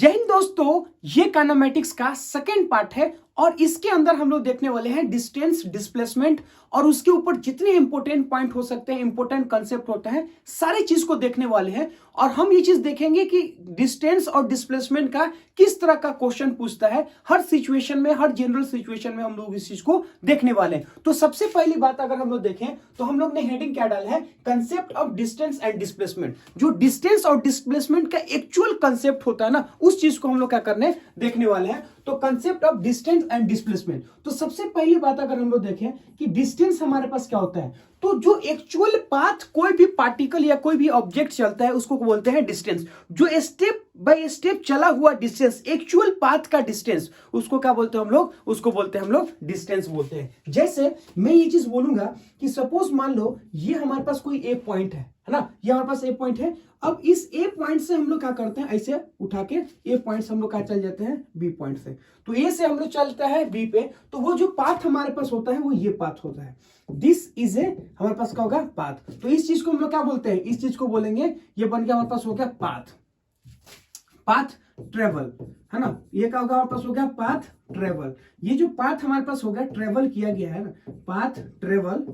जय हिंद दोस्तों, ये काइनेमेटिक्स का सेकेंड पार्ट है और इसके अंदर हम लोग देखने वाले हैं डिस्टेंस, डिस्प्लेसमेंट और उसके ऊपर जितने इंपॉर्टेंट पॉइंट हो सकते हैं, इंपॉर्टेंट कंसेप्ट होता है, सारी चीज को देखने वाले हैं। और हम ये चीज देखेंगे कि डिस्टेंस और डिस्प्लेसमेंट का किस तरह का क्वेश्चन पूछता है हर सिचुएशन में, हर जनरल सिचुएशन में हम लोग इस चीज को देखने वाले हैं। तो सबसे पहली बात अगर हम लोग देखें तो हम लोग ने हेडिंग क्या डाला है, concept of distance and displacement. जो डिस्टेंस और डिस्प्लेसमेंट का एक्चुअल कंसेप्ट होता है ना, उस चीज को हम लोग क्या करने देखने वाले हैं। तो concept of distance and displacement, तो सबसे पहली बात अगर हम लोग देखें कि डिस्टेंस हमारे पास क्या होता है, तो जो एक्चुअल पाथ कोई भी पार्टिकल या कोई भी ऑब्जेक्ट चलता है उसको बोलते हैं डिस्टेंस। जो स्टेप बाय स्टेप चला हुआ डिस्टेंस, एक्चुअल पाथ का डिस्टेंस, उसको क्या बोलते हैं हम लोग, उसको बोलते हैं हम लोग डिस्टेंस बोलते हैं। जैसे मैं ये चीज बोलूंगा कि सपोज मान लो ये हमारे पास कोई ए पॉइंट है ना, ये हमारे पास ए पॉइंट है। अब इस ए पॉइंट से हम लोग क्या करते हैं, ऐसे उठा के ए पॉइंट से हम लोग क्या चल जाते हैं, बी पॉइंट से। तो ए से हम लोग चलता है बी पे, तो वो जो पाथ हमारे पास होता है वो ये पाथ होता है। दिस इज ए, हमारे पास क्या होगा, पाथ। तो इस चीज को हम लोग क्या बोलते हैं, इस चीज को बोलेंगे, ये बन गया हमारे पास हो गया पाथ, पाथ ट्रेवल, है ना। ये क्या होगा, हमारे पास हो गया पाथ ट्रेवल। ये जो पाथ हमारे पास हो गया, ट्रेवल किया गया है ना, पाथ ट्रेवल,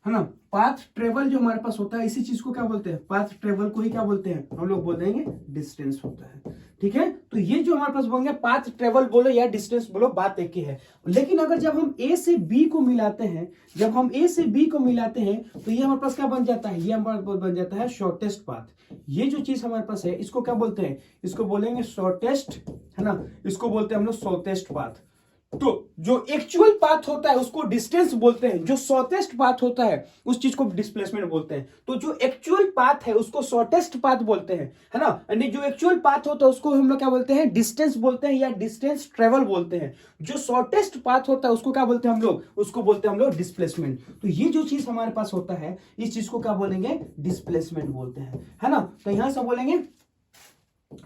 है ना। पाथ ट्रेवल जो हमारे पास होता है, इसी चीज को क्या बोलते हैं, पाथ ट्रेवल को ही क्या बोलते हैं हम लोग, बोल देंगे डिस्टेंस होता है। ठीक है, तो ये जो हमारे पास बोलेंगे पाथ ट्रेवल बोलो या डिस्टेंस बोलो, बात एक ही है। लेकिन अगर जब हम ए से बी को मिलाते हैं, जब हम ए से बी को मिलाते हैं, तो ये हमारे पास क्या बन जाता है, ये हमारे पास बन जाता है शॉर्टेस्ट पाथ। ये जो चीज हमारे पास है, इसको क्या बोलते हैं, इसको बोलेंगे शॉर्टेस्ट, है ना। इसको बोलते हैं हम लोग शॉर्टेस्ट पाथ। तो जो एक्चुअल पाथ होता है उसको डिस्टेंस बोलते हैं, जो शॉर्टेस्ट पाथ होता है उस चीज को डिस्प्लेसमेंट बोलते हैं। तो जो एक्चुअल पाथ है उसको शॉर्टेस्ट पाथ बोलते हैं, है ना। यानी जो एक्चुअल पाथ होता है उसको हम लोग क्या बोलते हैं, डिस्टेंस बोलते हैं या डिस्टेंस ट्रेवल बोलते हैं। जो शॉर्टेस्ट पाथ होता है उसको क्या बोलते हैं हम लोग, उसको बोलते हैं हम लोग डिस्प्लेसमेंट। तो ये जो चीज हमारे पास होता है, इस चीज को क्या बोलेंगे, डिस्प्लेसमेंट बोलते हैं, है ना। तो यहां से बोलेंगे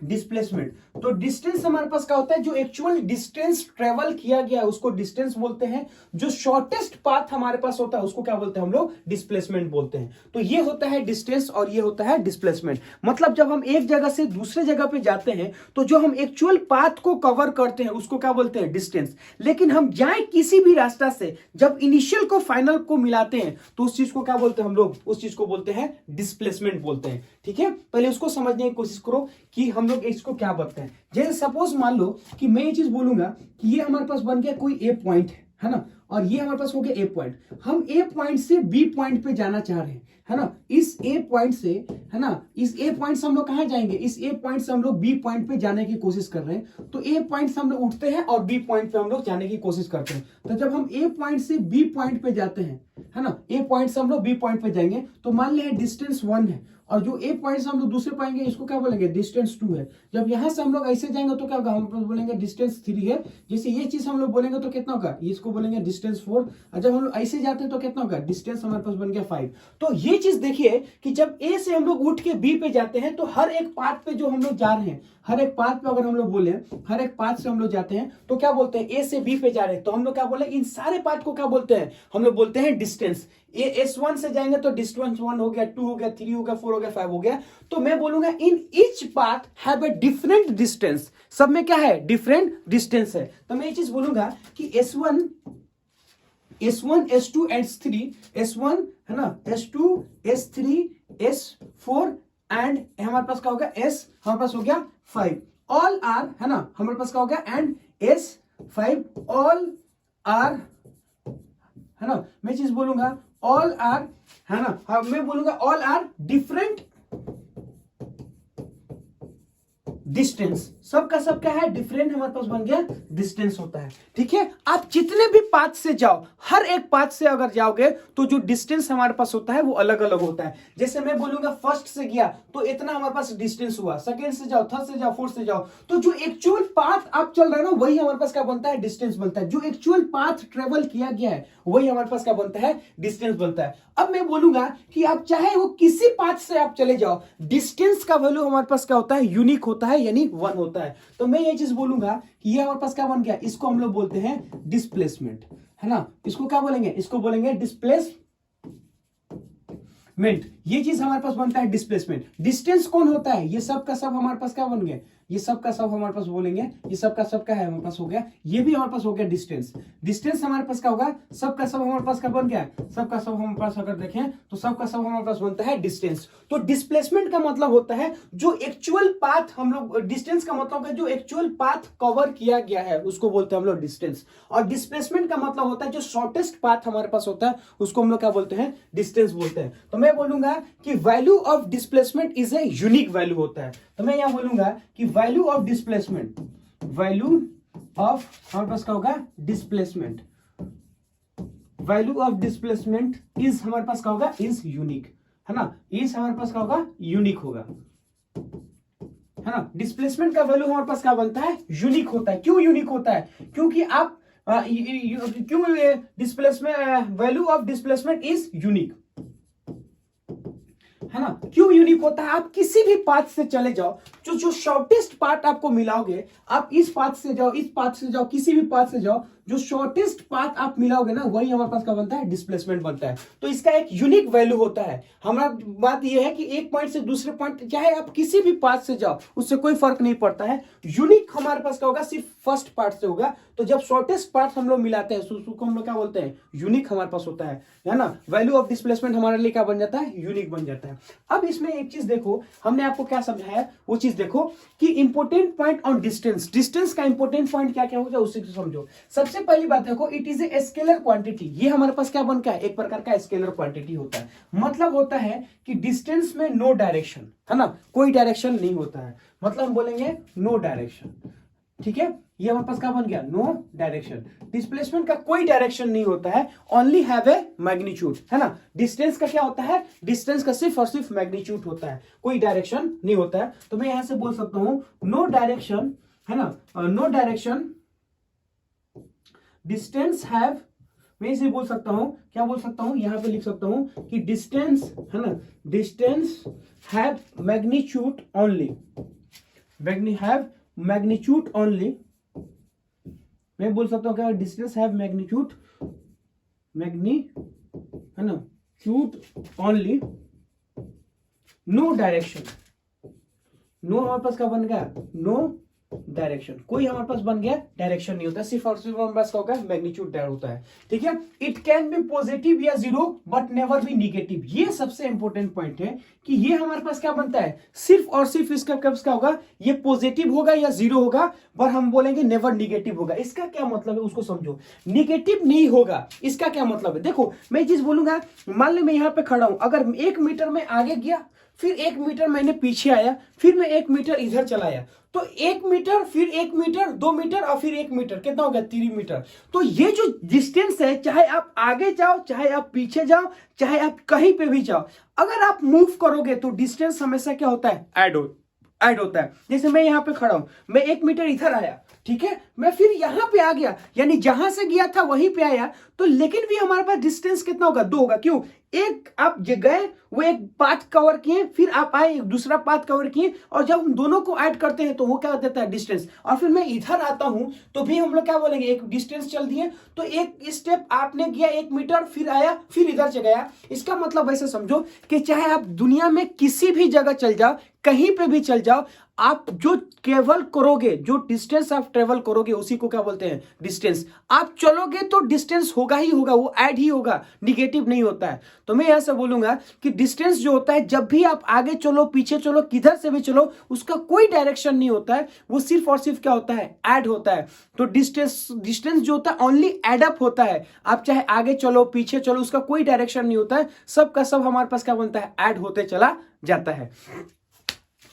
डिस्प्लेसमेंट। तो डिस्टेंस हमारे पास क्या होता है, जो एक्चुअल डिस्टेंस ट्रेवल किया गया है उसको डिस्टेंस बोलते हैं। जो शॉर्टेस्ट पाथ हमारे पास होता है उसको क्या बोलते हैं हम लोग, डिस्प्लेसमेंट बोलते हैं। तो ये होता है डिस्टेंस और ये होता है डिस्प्लेसमेंट। मतलब जब हम एक जगह से दूसरे जगह पे जाते हैं तो जो हम एक्चुअल पाथ को कवर करते हैं उसको क्या बोलते हैं, डिस्टेंस। लेकिन हम जाए किसी भी रास्ता से, जब इनिशियल को फाइनल को मिलाते हैं तो उस चीज को क्या बोलते हैं हम लोग, उस चीज को बोलते हैं डिस्प्लेसमेंट बोलते हैं। ठीक है, पहले उसको समझने की कोशिश करो कि हम लोग इसको क्या बोलते हैं। जैसे सपोज मान लो कि मैं ये चीज बोलूंगा कि ये हमारे पास बन गया कोई ए पॉइंट है ना, और ये हमारे पास हो गया ए पॉइंट। हम ए पॉइंट से बी पॉइंट पे जाना चाह रहे हैं, है ना। इस ए पॉइंट से, है ना, इस ए पॉइंट से हम लोग कहां जाएंगे, इस ए पॉइंट से हम लोग बी पॉइंट पे जाने की कोशिश कर रहे हैं। तो ए पॉइंट से हम लोग उठते हैं और बी पॉइंट पे हम लोग जाने की कोशिश करते हैं। तो जब हम ए पॉइंट से बी पॉइंट पे जाते हैं, है ना, ए पॉइंट से हम लोग बी पॉइंट पे जाएंगे, तो मान लिया डिस्टेंस 1 है, और जो ए पॉइंट से हम लोग दूसरे पाएंगे इसको क्या बोलेंगे, डिस्टेंस 2 है। जब यहां से हम लोग ऐसे जाएंगे तो क्या होगा, हम बोलेंगे डिस्टेंस 3 है। जैसे ये चीज हम लोग बोलेंगे तो कितना होगा, इसको बोलेंगे डिस्टेंस 4। और जब हम लोग ऐसे जाते हैं तो कितना होगा, डिस्टेंस हमारे पास बन गया 5। तो ये चीज देखिए कि जब ए से हम लोग उठ के बी पे जाते हैं तो हर एक पाथ पे जो हम लोग जा रहे हैं, हर एक पाथ पे अगर हम लोग बोले, हर एक पाथ से हम लोग जाते हैं तो क्या बोलते हैं, ए से बी पे जा रहे हैं तो हम लोग क्या बोले, इन सारे पाथ को क्या बोलते हैं, हम लोग बोलते हैं डिस्टेंस। S1 से जाएंगे तो डिस्टेंस 1 हो गया, 2 हो गया, 3 हो गया, 4 हो गया, 5 हो गया। तो मैं बोलूंगा in each path have a different distance. सब में क्या है, डिफरेंट डिस्टेंस है। तो मैं ये चीज बोलूंगा कि S1, S2 S3, S1, है ना, S2, S3, S4 एंड हमारे पास क्या हो गया, S हमारे पास हो गया 5। ऑल आर, है ना, हमारे पास क्या हो गया, एंड S5 ऑल आर, है ना। मैं चीज बोलूंगा ऑल आर, है ना, हाँ, मैं बोलूंगा ऑल आर डिफरेंट डिस्टेंस। सबका सब क्या है, डिफरेंट हमारे पास बन गया डिस्टेंस होता है। ठीक है, आप जितने भी पाथ से जाओ, हर एक पाथ से अगर जाओगे तो जो डिस्टेंस हमारे पास होता है वो अलग अलग होता है। जैसे मैं बोलूंगा फर्स्ट से गया तो इतना हमारे पास डिस्टेंस हुआ, सेकंड से जाओ, थर्ड से जाओ, फोर्थ से जाओ, तो जो एक्चुअल पाथ आप चल रहे हो ना वही हमारे पास क्या बनता है, डिस्टेंस बनता है। जो एक्चुअल पाथ ट्रेवल किया गया है वही हमारे पास क्या बनता है, डिस्टेंस बनता है। अब मैं बोलूंगा कि आप चाहे वो किसी पाथ से आप चले जाओ, डिस्टेंस का वैल्यू हमारे पास क्या होता है, यूनिक होता है, यानी 1 होता है। तो मैं ये चीज बोलूंगा कि ये हमारे पास क्या बन गया, इसको हम लोग बोलते हैं डिस्प्लेसमेंट, है ना। इसको क्या बोलेंगे, इसको बोलेंगे डिस्प्लेस। डिस्प्लेसमेंट, ये चीज हमारे पास बनता है डिस्प्लेसमेंट। डिस्टेंस कौन होता है, ये सब का सब हमारे पास क्या बन गया, ये सब का सब हमारे पास बोलेंगे, ये सब का सब क्या है हमारे पास हो गया, ये भी हमारे पास हो गया डिस्टेंस। डिस्टेंस हमारे पास क्या होगा, सब का सब हमारे पास क्या बन गया, सब का सब हमारे पास अगर देखें तो सब का सब हमारे पास बनता है डिस्टेंस। तो डिस्प्लेसमेंट का मतलब होता है जो एक्चुअल पाथ हम लोग, डिस्टेंस का मतलब है जो एक्चुअल पाथ कवर किया गया है उसको बोलते हैं हम लोग डिस्टेंस, और डिस्प्लेसमेंट का मतलब होता है जो शॉर्टेस्ट पाथ हमारे पास होता है उसको हम लोग क्या बोलते हैं, डिस्टेंस बोलते हैं। तो मैं बोलूंगा कि value of displacement is a unique value होता है। तो मैं यहां बोलूंगा कि value of displacement, value of हमारे पास क्या होगा, displacement, value of displacement is हमारे पास क्या होगा, इज यूनिक, है ना, इज हमारे पास क्या होगा, यूनिक होगा, है ना। डिस्प्लेसमेंट का वैल्यू हमारे पास क्या बनता है, यूनिक होता है। क्यों यूनिक होता है, क्योंकि आप क्यों displacement, value of displacement is unique, है ना। क्यों यूनिक होता है, आप किसी भी पाथ से चले जाओ, जो शॉर्टेस्ट पाथ आपको मिलाओगे, आप इस पाथ से जाओ, इस पाथ से जाओ, किसी भी पाथ से जाओ, जो शॉर्टेस्ट पाथ आप मिलाओगे ना वही हमारे पास क्या बनता है, डिस्प्लेसमेंट बनता है। तो इसका एक यूनिक वैल्यू होता है। हमारा बात यह है कि एक पॉइंट से दूसरे पॉइंट, चाहे आप किसी भी पाथ से जाओ उससे कोई फर्क नहीं पड़ता है। यूनिक हमारे पास क्या होगा, सिर्फ फर्स्ट पार्ट से होगा। तो जब शॉर्टेस्ट पार्ट हम लोग मिलाते हैं उसको हम लोग क्या बोलते हैं, यूनिक हमारे पास होता है ना। वैल्यू ऑफ डिस्प्लेसमेंट हमारे लिए क्या बन जाता है, यूनिक बन जाता है। अब इसमें एक चीज देखो, हमने आपको क्या समझाया वो चीज देखो कि important point on distance, distance का इंपोर्टेंट पॉइंट क्या क्या होगा उसी को समझो। सबसे पहली बात देखो, it is a scalar quantity. ये हमारे पास क्या बनता है, एक प्रकार का स्केलर क्वांटिटी होता है। मतलब होता है कि डिस्टेंस में नो डायरेक्शन, है ना, कोई डायरेक्शन नहीं होता है, मतलब हम बोलेंगे नो डायरेक्शन, ठीक है। ये हमारे पास क्या बन गया, नो डायरेक्शन। डिस्प्लेसमेंट का कोई डायरेक्शन नहीं होता है, ओनली हैव ए मैग्नीट्यूड, है ना। डिस्टेंस का क्या होता है, डिस्टेंस का सिर्फ और सिर्फ मैग्नीट्यूड होता है, कोई डायरेक्शन नहीं होता है। तो मैं यहां से बोल सकता हूं नो डायरेक्शन, है ना, नो डायरेक्शन, डिस्टेंस हैव, मैं इसे बोल सकता हूं, क्या बोल सकता हूं, यहां पे लिख सकता हूं कि डिस्टेंस, है ना, distance have magnitude only, have magnitude only. मैं बोल सकता हूं क्या, डिस्टेंस हैव मैग्नीट्यूड, है ना, ट्यूड ओनली, नो डायरेक्शन। नो हमारे पास क्या बन गया, नो डायरेक्शन, कोई हमारे पास बन गया डायरेक्शन नहीं होता, सिर्फ और सिर्फ हमारे पास क्या होगा, मैग्नीट्यूड होता है, ठीक है। इट कैन बी पॉजिटिव या zero but never be negative. ये सबसे इंपॉर्टेंट पॉइंट है कि ये हमारे पास क्या बनता है, सिर्फ और सिर्फ इसका क्या होगा, ये पॉजिटिव होगा या जीरो होगा, पर हम बोलेंगे नेवर निगेटिव होगा। इसका क्या मतलब है उसको समझो, निगेटिव नहीं होगा, इसका क्या मतलब है। देखो मैं चीज बोलूंगा, मान लो मैं यहां पे खड़ा हूं, अगर 1 मीटर में आगे गया, फिर 1 मीटर मैंने पीछे आया, फिर मैं 1 मीटर इधर चलाया, तो 1 मीटर, फिर 1 मीटर, 2 मीटर और फिर 1 मीटर, कितना हो गया, 3 मीटर। तो ये जो डिस्टेंस है, चाहे आप आगे जाओ, चाहे आप पीछे जाओ, चाहे आप कहीं पे भी जाओ, अगर आप मूव करोगे तो डिस्टेंस हमेशा क्या होता है, ऐड होता है। जैसे मैं यहां पे खड़ा हूं, मैं 1 मीटर इधर आया, ठीक है, मैं फिर यहां पे आ गया, यानी जहां से गया था वहीं पे आया, तो लेकिन भी हमारे पास डिस्टेंस कितना होगा, 2 होगा। क्यों, एक आप गए, वो एक पाथ कवर किए, फिर आप आए, एक दूसरा पाथ कवर किए, और जब हम दोनों को ऐड करते हैं तो वो क्या देता है, डिस्टेंस। और फिर मैं इधर आता हूं तो भी हम लोग क्या बोलेंगे, एक डिस्टेंस चल दिए, तो एक स्टेप आपने किया 1 मीटर, फिर आया, फिर इधर से गया। इसका मतलब ऐसे समझो कि चाहे आप दुनिया में किसी भी जगह चल जाओ, कहीं पे भी चल जाओ, आप जो ट्रेवल करोगे, जो डिस्टेंस आप ट्रेवल करोगे उसी को क्या बोलते हैं, डिस्टेंस। आप चलोगे तो डिस्टेंस होगा ही होगा, वो ऐड ही होगा, निगेटिव नहीं होता है। तो मैं यहां से बोलूंगा कि डिस्टेंस जो होता है, जब भी आप आगे चलो, पीछे चलो, किधर से भी चलो, उसका कोई डायरेक्शन नहीं होता है, वो सिर्फ और सिर्फ क्या होता है, ऐड होता है। तो डिस्टेंस जो होता है ओनली एड अप होता है। आप चाहे आगे चलो, पीछे चलो, उसका कोई डायरेक्शन नहीं होता है, सब का सब हमारे पास क्या बनता है, ऐड होते चला जाता है,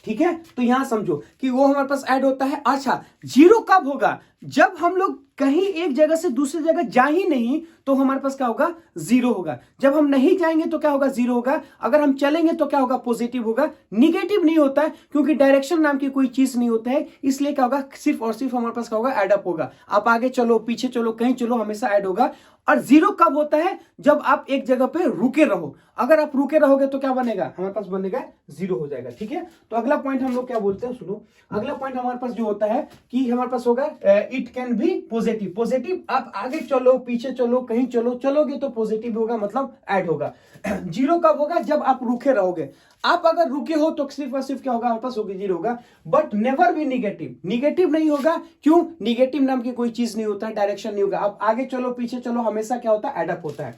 ठीक है। तो यहां समझो कि वो हमारे पास ऐड होता है। अच्छा, जीरो कब होगा, जब हम लोग कहीं एक जगह से दूसरी जगह जा ही नहीं तो हमारे पास क्या होगा, जीरो होगा। जब हम नहीं जाएंगे तो क्या होगा, जीरो होगा। अगर हम चलेंगे तो क्या होगा, पॉजिटिव होगा। निगेटिव नहीं होता है, क्योंकि डायरेक्शन नाम की कोई चीज नहीं होता है, इसलिए क्या होगा, सिर्फ और सिर्फ हमारे पास क्या होगा, एड अप होगा। आप आगे चलो, पीछे चलो, कहीं चलो, हमेशा ऐड होगा। और जीरो कब होता है, जब आप एक जगह पे रुके रहो। अगर आप रुके रहोगे तो क्या बनेगा, हमारे पास बनेगा जीरो हो जाएगा, ठीक है। तो अगला पॉइंट हम लोग क्या बोलते हैं, सुनो। अगला पॉइंट हमारे पास जो होता है कि हमारे पास होगा it can be positive. Positive आप आगे चलो पीछे चलो कहीं चलो, चलोगे तो पॉजिटिव होगा, मतलब ऐड होगा। जीरो कब होगा? जब आप रुके रहोगे। आप अगर रुके हो तो सिर्फ और सिर्फ क्या होगा? हमारे पास होगी जीरो होगा, बट नेवर भी निगेटिव। निगेटिव नहीं होगा, क्यों? निगेटिव नाम की कोई चीज नहीं होता है, डायरेक्शन नहीं होगा। आप आगे चलो पीछे चलो, हमेशा क्या होता है? एड अप होता है।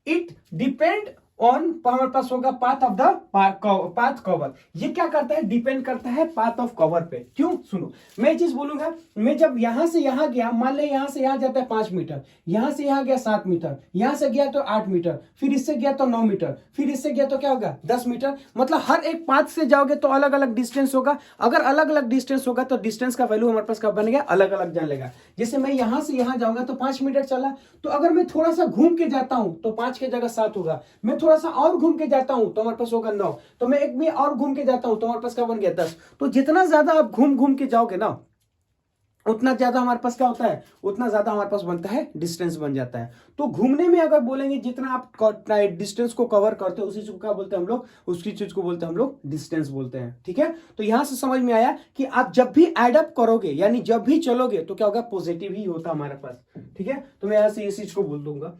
इट डिपेंड ऑन, हमारे पास होगा path of the path cover. ये क्या करता है? डिपेंड करता है पाथ ऑफ कवर पे। क्यों? सुनो, मैं ये चीज बोलूंगा, मैं जब यहां से यहां गया, मान ले यहां से यहां जाता है 5 मीटर, यहां से यहां गया 7 मीटर, यहां से गया तो 8 मीटर, फिर इससे गया तो 9 मीटर, फिर इससे गया तो क्या होगा? 10 मीटर। मतलब हर एक पाथ से जाओगे तो अलग अलग डिस्टेंस होगा। अगर अलग अलग डिस्टेंस होगा तो डिस्टेंस का वैल्यू हमारे पास कब बनेगा? अलग अलग जान लेगा। जैसे मैं यहां से यहां जाऊंगा तो 5 मीटर चला, तो अगर मैं थोड़ा सा घूम के जाता हूं तो 5 की जगह 7 होगा। मैं थोड़ा सा और घूम के जाता हूं तो हमारे पास होगा 9। तो मैं एक में और घूम के जाता हूं तो हमारे पास क्या बन गया? 10। तो जितना ज्यादा आप घूम घूम के जाओगे ना, उतना ज्यादा हमारे पास क्या होता है? उतना ज्यादा हमारे पास बनता है, डिस्टेंस बन जाता है। तो घूमने में अगर बोलेंगे जितना आप डिस्टेंस को कवर करते हो, उसी चीज को क्या बोलते हैं हम लोग? उसी चीज को बोलते हैं हम लोग डिस्टेंस बोलते हैं। ठीक है, तो यहां से समझ में आया कि आप जब भी एड अप करोगे, यानी जब भी चलोगे, तो क्या होगा? पॉजिटिव ही होता हमारे पास। ठीक है, तो मैं यहां से इस चीज को बोल दूंगा,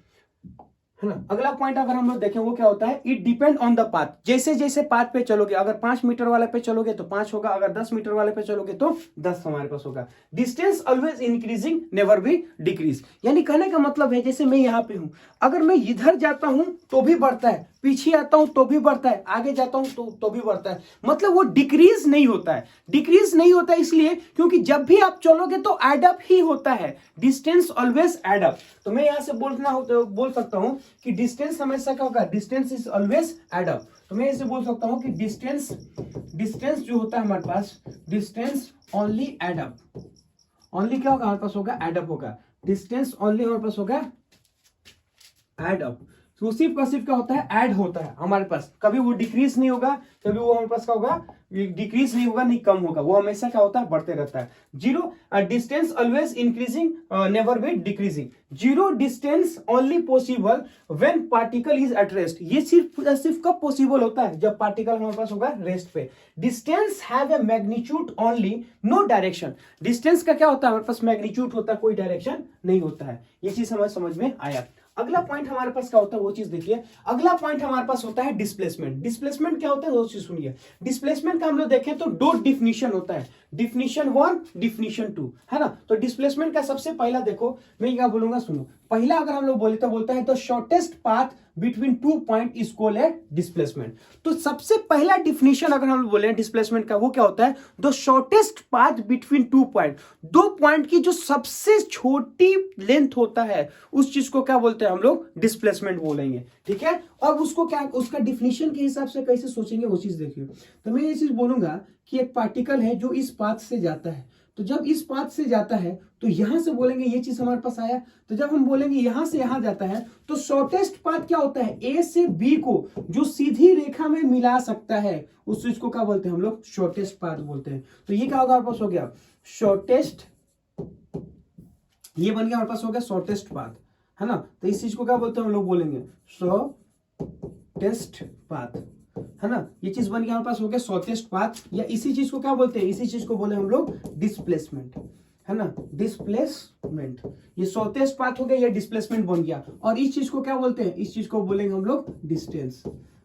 है ना। अगला पॉइंट अगर हम लोग देखें, वो क्या होता है? It depend on the path. जैसे जैसे पाथ पे चलोगे, अगर 5 मीटर वाले पे चलोगे तो 5 होगा, अगर 10 मीटर वाले पे चलोगे तो 10 हमारे पास होगा। डिस्टेंस ऑलवेज इंक्रीजिंग, नेवर भी डिक्रीज। यानी कहने का मतलब है, जैसे मैं यहाँ पे हूं, अगर मैं इधर जाता हूं तो भी बढ़ता है, पीछे आता हूं तो भी बढ़ता है, आगे जाता हूं तो भी बढ़ता है। मतलब वो डिक्रीज नहीं होता है। डिक्रीज नहीं होता है इसलिए क्योंकि जब भी आप चलोगे तो एड अप ही होता है। Distance always add up. तो मैं यहां से बोल सकता हूं कि डिस्टेंस हमेशा क्या होगा? Distance is always add up. तो मैं ऐसे बोल सकता हूं कि डिस्टेंस जो होता है हमारे पास, distance only add up. Only क्या होगा हमारे पास? होगा एड अप होगा। डिस्टेंस ओनली हमारे पास होगा एड अप। तो सिर्फ का सिर्फ क्या होता है? ऐड होता है हमारे पास। कभी वो डिक्रीज नहीं होगा, कभी वो हमारे पास क्या होगा? डिक्रीज नहीं होगा, नहीं कम होगा, वो हमेशा क्या होता है? बढ़ते रहता है। Zero distance always increasing, never be decreasing. Zero distance only possible when particle is at rest. ये सिर्फ कब पॉसिबल होता है? जब पार्टिकल हमारे पास होगा रेस्ट पे। Distance have a magnitude only, no direction. Distance का क्या होता है? हमारे पास मैग्नीट्यूड होता है, कोई डायरेक्शन नहीं होता है। ये चीज समझ में आया। अगला पॉइंट हमारे पास क्या होता है? वो चीज देखिए। अगला पॉइंट हमारे पास होता है डिस्प्लेसमेंट। डिस्प्लेसमेंट क्या होता है? वो चीज सुनिए। डिस्प्लेसमेंट का हम लोग देखें तो दो डिफिनीशन होता है, डिफिनीशन 1, डिफिनीशन 2, है ना। तो डिस्प्लेसमेंट का सबसे पहला देखो, मैं क्या बोलूंगा, सुनो। पहला अगर हम लोग बोले तो बोलता है the shortest path between 2 point is called a displacement. तो सबसे पहला डिफिनीशन अगर हम बोले डिस्प्लेसमेंट का, वो क्या होता है? The shortest path between 2 point. 2 point की जो सबसे छोटी लेंथ होता है, उस चीज को क्या बोलते हैं हम लोग? डिस्प्लेसमेंट बोलेंगे। ठीक है, अब उसको क्या, उसका डिफिनीशन के हिसाब से कैसे सोचेंगे वो चीज देखिए। तो मैं ये चीज बोलूंगा कि एक पार्टिकल है जो इस पाथ से जाता है, तो जब इस पाथ से जाता है तो यहां से बोलेंगे ये चीज हमारे पास आया। तो जब हम बोलेंगे यहां से यहां जाता है, तो शॉर्टेस्ट पाथ क्या होता है? ए से बी को जो सीधी रेखा में मिला सकता है, उस चीज को क्या बोलते हैं हम लोग? शॉर्टेस्ट पाथ बोलते हैं। तो ये क्या होगा हमारे पास? हो गया शॉर्टेस्ट, ये बन गया हमारे पास, हो गया शॉर्टेस्ट पाथ, है ना। तो इस चीज को क्या बोलते हैं हम लोग? बोलेंगे शॉर्टेस्ट पाथ, है ना। ये चीज बन गया हमारे पास, हो गया शॉर्टेस्ट पाथ। या इसी चीज को क्या बोलते हैं? इसी चीज को बोले हम लोग डिस्प्लेसमेंट, है ना। डिस्प्लेसमेंट, ये शॉर्टेस्ट पाथ हो गया, ये डिस्प्लेसमेंट बन गया। और इस चीज को क्या बोलते हैं? इस चीज को बोलेंगे हम लोग डिस्टेंस,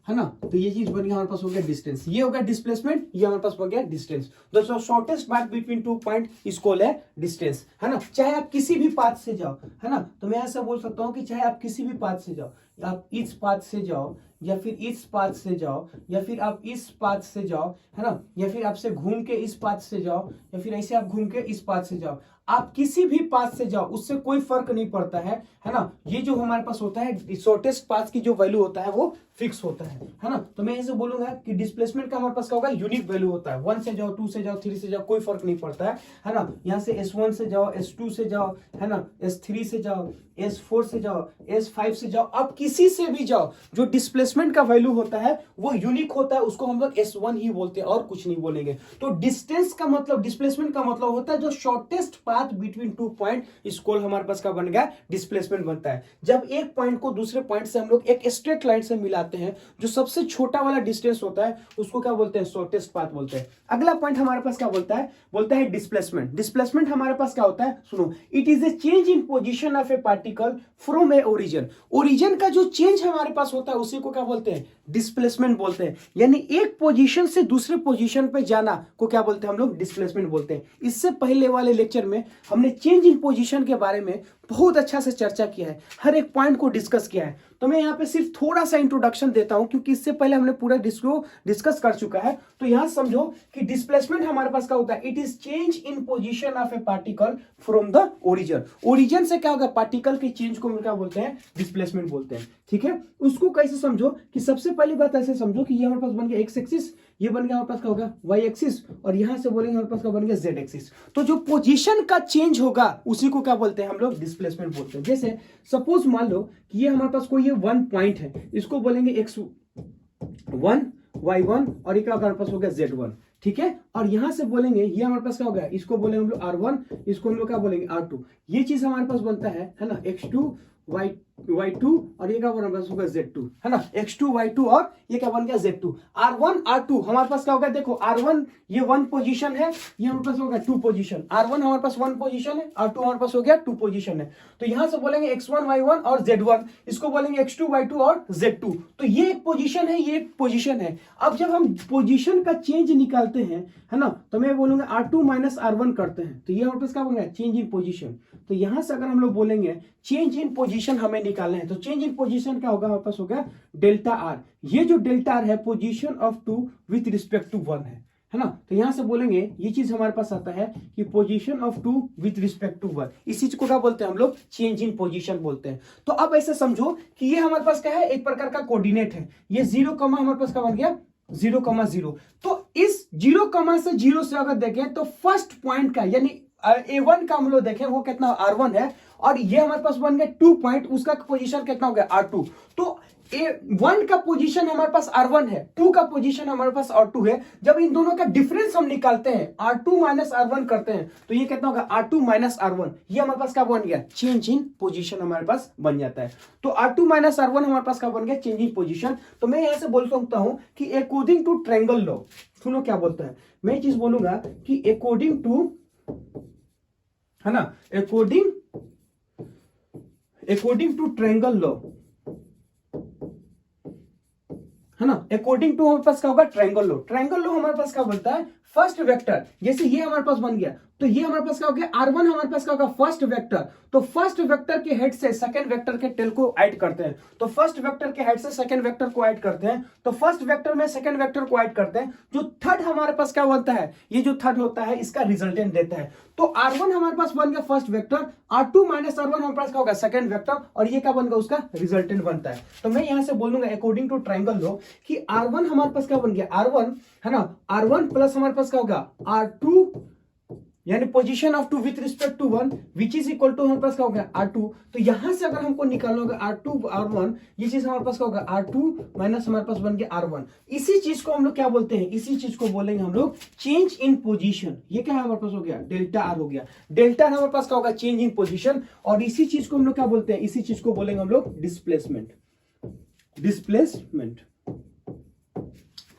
है ना। तो ये चीज बन गया हमारे पास, हो गया डिस्टेंस। ये हो गया डिस्प्लेसमेंट, ये हमारे पास हो गया डिस्टेंस। दोस्तों shortest path between 2 point is called है डिस्टेंस, है ना। चाहे आप किसी भी पाथ से जाओ, है ना, तो मैं ऐसा बोल सकता हूं कि चाहे आप किसी भी पाथ से जाओ, आप इस पाथ से जाओ या फिर इस पाथ से जाओ या फिर आप इस पाथ से जाओ, है ना, या फिर आपसे घूम के इस पाथ से जाओ या फिर ऐसे आप घूम के इस पाथ से जाओ, आप किसी भी पाथ से जाओ, उससे कोई फर्क नहीं पड़ता है ना। ये जो हमारे पास होता है शॉर्टेस्ट पाथ की जो वैल्यू होता है वो फिक्स होता है ना। तो मैं ऐसे बोलूंगा कि डिस्प्लेसमेंट का हमारे पास क्या होगा? यूनिक वैल्यू होता है। 1 से जाओ, 2 से जाओ, 3 से जाओ, कोई फर्क नहीं पड़ता है ना। यहाँ से S1 से जाओ, S2 से जाओ, है ना, S3 से जाओ, S4 से जाओ, S5 से जाओ, आप किसी से भी जाओ, जो डिस्प्लेसमेंट डिस्प्लेसमेंट का वैल्यू होता है वो यूनिक होता है, उसको हम लोग S1 ही बोलते हैं और कुछ नहीं बोलेंगे। तो डिस्टेंस का मतलब, डिस्प्लेसमेंट का मतलब होता है जो shortest path between two point, इसको हमारे पास क्या बन गया, डिस्प्लेसमेंट बनता है। जब एक पॉइंट को दूसरे पॉइंट से हम लोग एक स्ट्रेट लाइन से मिलाते हैं, जो सबसे छोटा वाला डिस्टेंस होता है उसको क्या बोलते हैं, शॉर्टेस्ट पाथ बोलते हैं। अगला पॉइंट हमारे पास क्या बोलता है डिस्प्लेसमेंट। डिस्प्लेसमेंट हमारे पास क्या होता है, सुनो, it is a change in position of A particle from A origin. Origin का जो चेंज हमारे पास होता है उसी को क्या बोलते हैं, डिस्प्लेसमेंट बोलते हैं। यानी एक पोजीशन से दूसरे पोजीशन पे जाना को क्या बोलते हैं हम लोग, डिस्प्लेसमेंट बोलते हैं। इससे पहले वाले लेक्चर में हमने चेंज इन पोजीशन के बारे में बहुत अच्छा से चर्चा किया है, हर एक पॉइंट को डिस्कस किया है। तो मैं यहाँ पे सिर्फ थोड़ा सा इंट्रोडक्शन देता हूं, क्योंकि इससे पहले हमने पूरा डिस्कस कर चुका है। तो यहां समझो कि डिस्प्लेसमेंट हमारे पास क्या होता है, it is change in position of A particle from the origin. Origin से क्या होगा, पार्टिकल के चेंज को क्या बोलते हैं, डिस्प्लेसमेंट बोलते हैं। ठीक है, उसको कैसे समझो कि सबसे पहली बात ऐसे समझो कि ये हमारे पास बन गया एक्स एक्सिस, ये बन गया हमारे पास क्या होगा वाई एक्सिस, और यहां से बोलेंगे हमारे पास क्या बन गया जेड एक्सिस। तो जो पोजीशन का चेंज होगा उसी को क्या बोलते हैं हम लोग, डिस्प्लेसमेंट बोलते हैं। जैसे सपोज मान लो कि ये हमारे पास कोई ये वन पॉइंट है, इसको बोलेंगे x1 y1 और ये क्या हमारे पास हो गया z1। ठीक है, और यहां से बोलेंगे ये हमारे पास क्या होगा, इसको बोलेंगे हम लोग r1, इसको हम लोग क्या बोलेंगे r2। ये चीज हमारे पास बनता है ना, x2 y2 और ये क्या हमारे पास होगा z2, है ना, x2 y2 और ये क्या बन गया z2। r1 r2 हमारे पास क्या होगा, देखो r1 ये वन पोजीशन है, ये हमारे पास होगा टू पोजीशन। r1 हमारे पास वन पोजीशन है, r2 हमारे पास हो गया टू पोजीशन है। तो यहां से बोलेंगे x1 y1 और z1, इसको बोलेंगे x2 y2 और z2। तो ये एक पोजीशन है, ये एक पोजीशन है। अब जब हम पोजीशन का चेंज निकालते हैं, है ना, तो मैं बोलूंगा r2 माइनस r1 करते हैं, तो ये हमारे पास क्या बन गया, चेंज इन पोजीशन। तो यहां से अगर हम लोग बोलेंगे चेंज इन पोजीशन हमें निकालना है, तो चेंज इन पोजीशन क्या होगा, हमारे पास हो गया डेल्टा आर। ये जो डेल्टा आर है position of two with respect to one है ना। तो यहां से बोलेंगे ये चीज हमारे पास आता है कि position of two with respect to one, इस चीज को क्या बोलते हैं हम लोग, चेंज इन पोजीशन बोलते हैं। तो अब ऐसे समझो कि ये हमारे पास क्या है, एक प्रकार का कोऑर्डिनेट है। ये 0, हमारे पास क्या बन गया 0,0। तो इस 0, से 0 से अगर देखें तो फर्स्ट पॉइंट का यानी A1 का हम लोग देखें वो कितना R1 है, और ये हमारे पास बन गया 2 पॉइंट, उसका पोजीशन कितना हो गया R2। तो A1 का पोजीशन हमारे पास R1 है, 2 का पोजीशन हमारे पास R2 है। जब इन दोनों का डिफरेंस हम निकालते हैं, R2 माइनस R1 करते हैं, तो ये कितना होगा R2 माइनस R1। ये हमारे पास क्या बन गया, चेंज इन पोजीशन हमारे पास बन जाता है। तो R2 माइनस R1 हमारे पास क्या बन गया, चेंज इन पोजीशन। तो मैं यहां से बोल सकता हूं कि अकॉर्डिंग टू ट्रायंगल लॉ, सुनो क्या बोलता है, मैं ये चीज बोलूंगा कि अकॉर्डिंग टू, है ना, अकॉर्डिंग टू ट्रायंगल लॉ, है ना, अकॉर्डिंग टू हमारे पास क्या होगा, ट्रायंगल लॉ। ट्रायंगल लॉ हमारे पास क्या बोलता है, फर्स्ट वेक्टर, जैसे ये हमारे पास बन गया, तो ये हमारे पास क्या हो गया R1, हमारे पास क्या होगा फर्स्ट वेक्टर। तो फर्स्ट वेक्टर के हेड से सेकंड वेक्टर के टेल को ऐड करते हैं, तो फर्स्ट वेक्टर के हेड से सेकंड वेक्टर को ऐड करते हैं, तो फर्स्ट वेक्टर में सेकंड वेक्टर को ऐड करते हैं। जो थर्ड हमारे पास क्या बनता है, ये जो थर्ड होता है इसका रिजल्टेंट देता है। तो R1 हमारे पास बन गया first vector, R2 minus R1 हमारे पास क्या होगा सेकंड वेक्टर, और ये क्या बन गया उसका रिजल्टेंट बनता है। तो मैं यहां से बोलूंगा अकॉर्डिंग टू ट्रायंगल लॉ कि R1 हमारे पास क्या बन गया, R1, है ना, R1 प्लस हमारे पास क्या होगा R2, यानी position of two with respect to one, which is equal to हमारे पास क्या होगा R2। तो यहां से अगर हमको निकालना होगा R2 R1, ये चीज हमारे पास क्या होगा R2 माइनस हमारे पास बन गया R1। इसी चीज को हम लोग क्या बोलते हैं, इसी चीज को बोलेंगे हम लोग चेंज इन पोजीशन। ये क्या हमारे पास हो गया, डेल्टा आर हो गया। डेल्टा आर हमारे पास क्या होगा, चेंज इन पोजीशन, और इसी चीज को हम लोग क्या बोलते हैं, इसी चीज को बोलेंगे हम लोग डिस्प्लेसमेंट।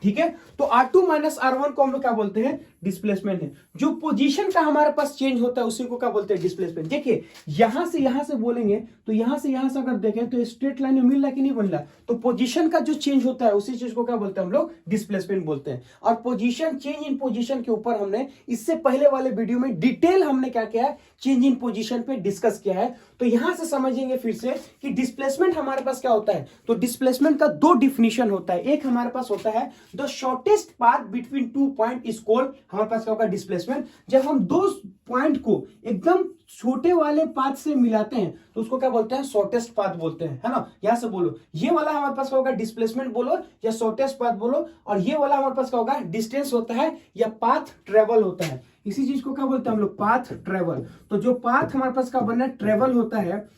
ठीक है, तो R2 माइनस R1 को हम लोग क्या बोलते हैं, डिस्प्लेसमेंट है। जो पोजीशन का हमारे पास चेंज होता है उसी को क्या बोलते हैं, डिस्प्लेसमेंट। देखिए यहां से बोलेंगे तो यहां से अगर देखें तो स्ट्रेट लाइन में मिल रहा है कि नहीं बन रहा, तो पोजीशन का जो चेंज होता है उसी चीज को क्या बोलते हैं हम लोग, डिस्प्लेसमेंट बोलते हैं। और पोजीशन, चेंज इन पोजीशन के ऊपर हमने इससे पहले वाले वीडियो में डिटेल हमने क्या किया है, चेंज इन पोजीशन पे डिस्कस किया है। तो यहां से समझेंगे फिर से कि डिस्प्लेसमेंट हमारे पास क्या होता है। तो डिस्प्लेसमेंट का दो डिफिनीशन होता है, एक हमारे पास होता है the shortest path between two point is called, हमारे पास क्या होगा, डिस्प्लेसमेंट। जब हम दो पॉइंट को एकदम छोटे वाले पाथ से मिलाते हैं तो उसको क्या बोलते हैं, शॉर्टेस्ट पाथ बोलते हैं, है ना। यहां से बोलो ये वाला हमारे पास क्या होगा, डिस्प्लेसमेंट बोलो या शॉर्टेस्ट पाथ बोलो, और ये वाला हमारे पास क्या होगा, डिस्टेंस होता है या पाथ ट्रेवल होता है। इसी चीज को क्या बोलते हैं हम लोग, पाथ ट्रेवल। तो जो पाथ हमारे पास का बनना है, ट्रेवल होता है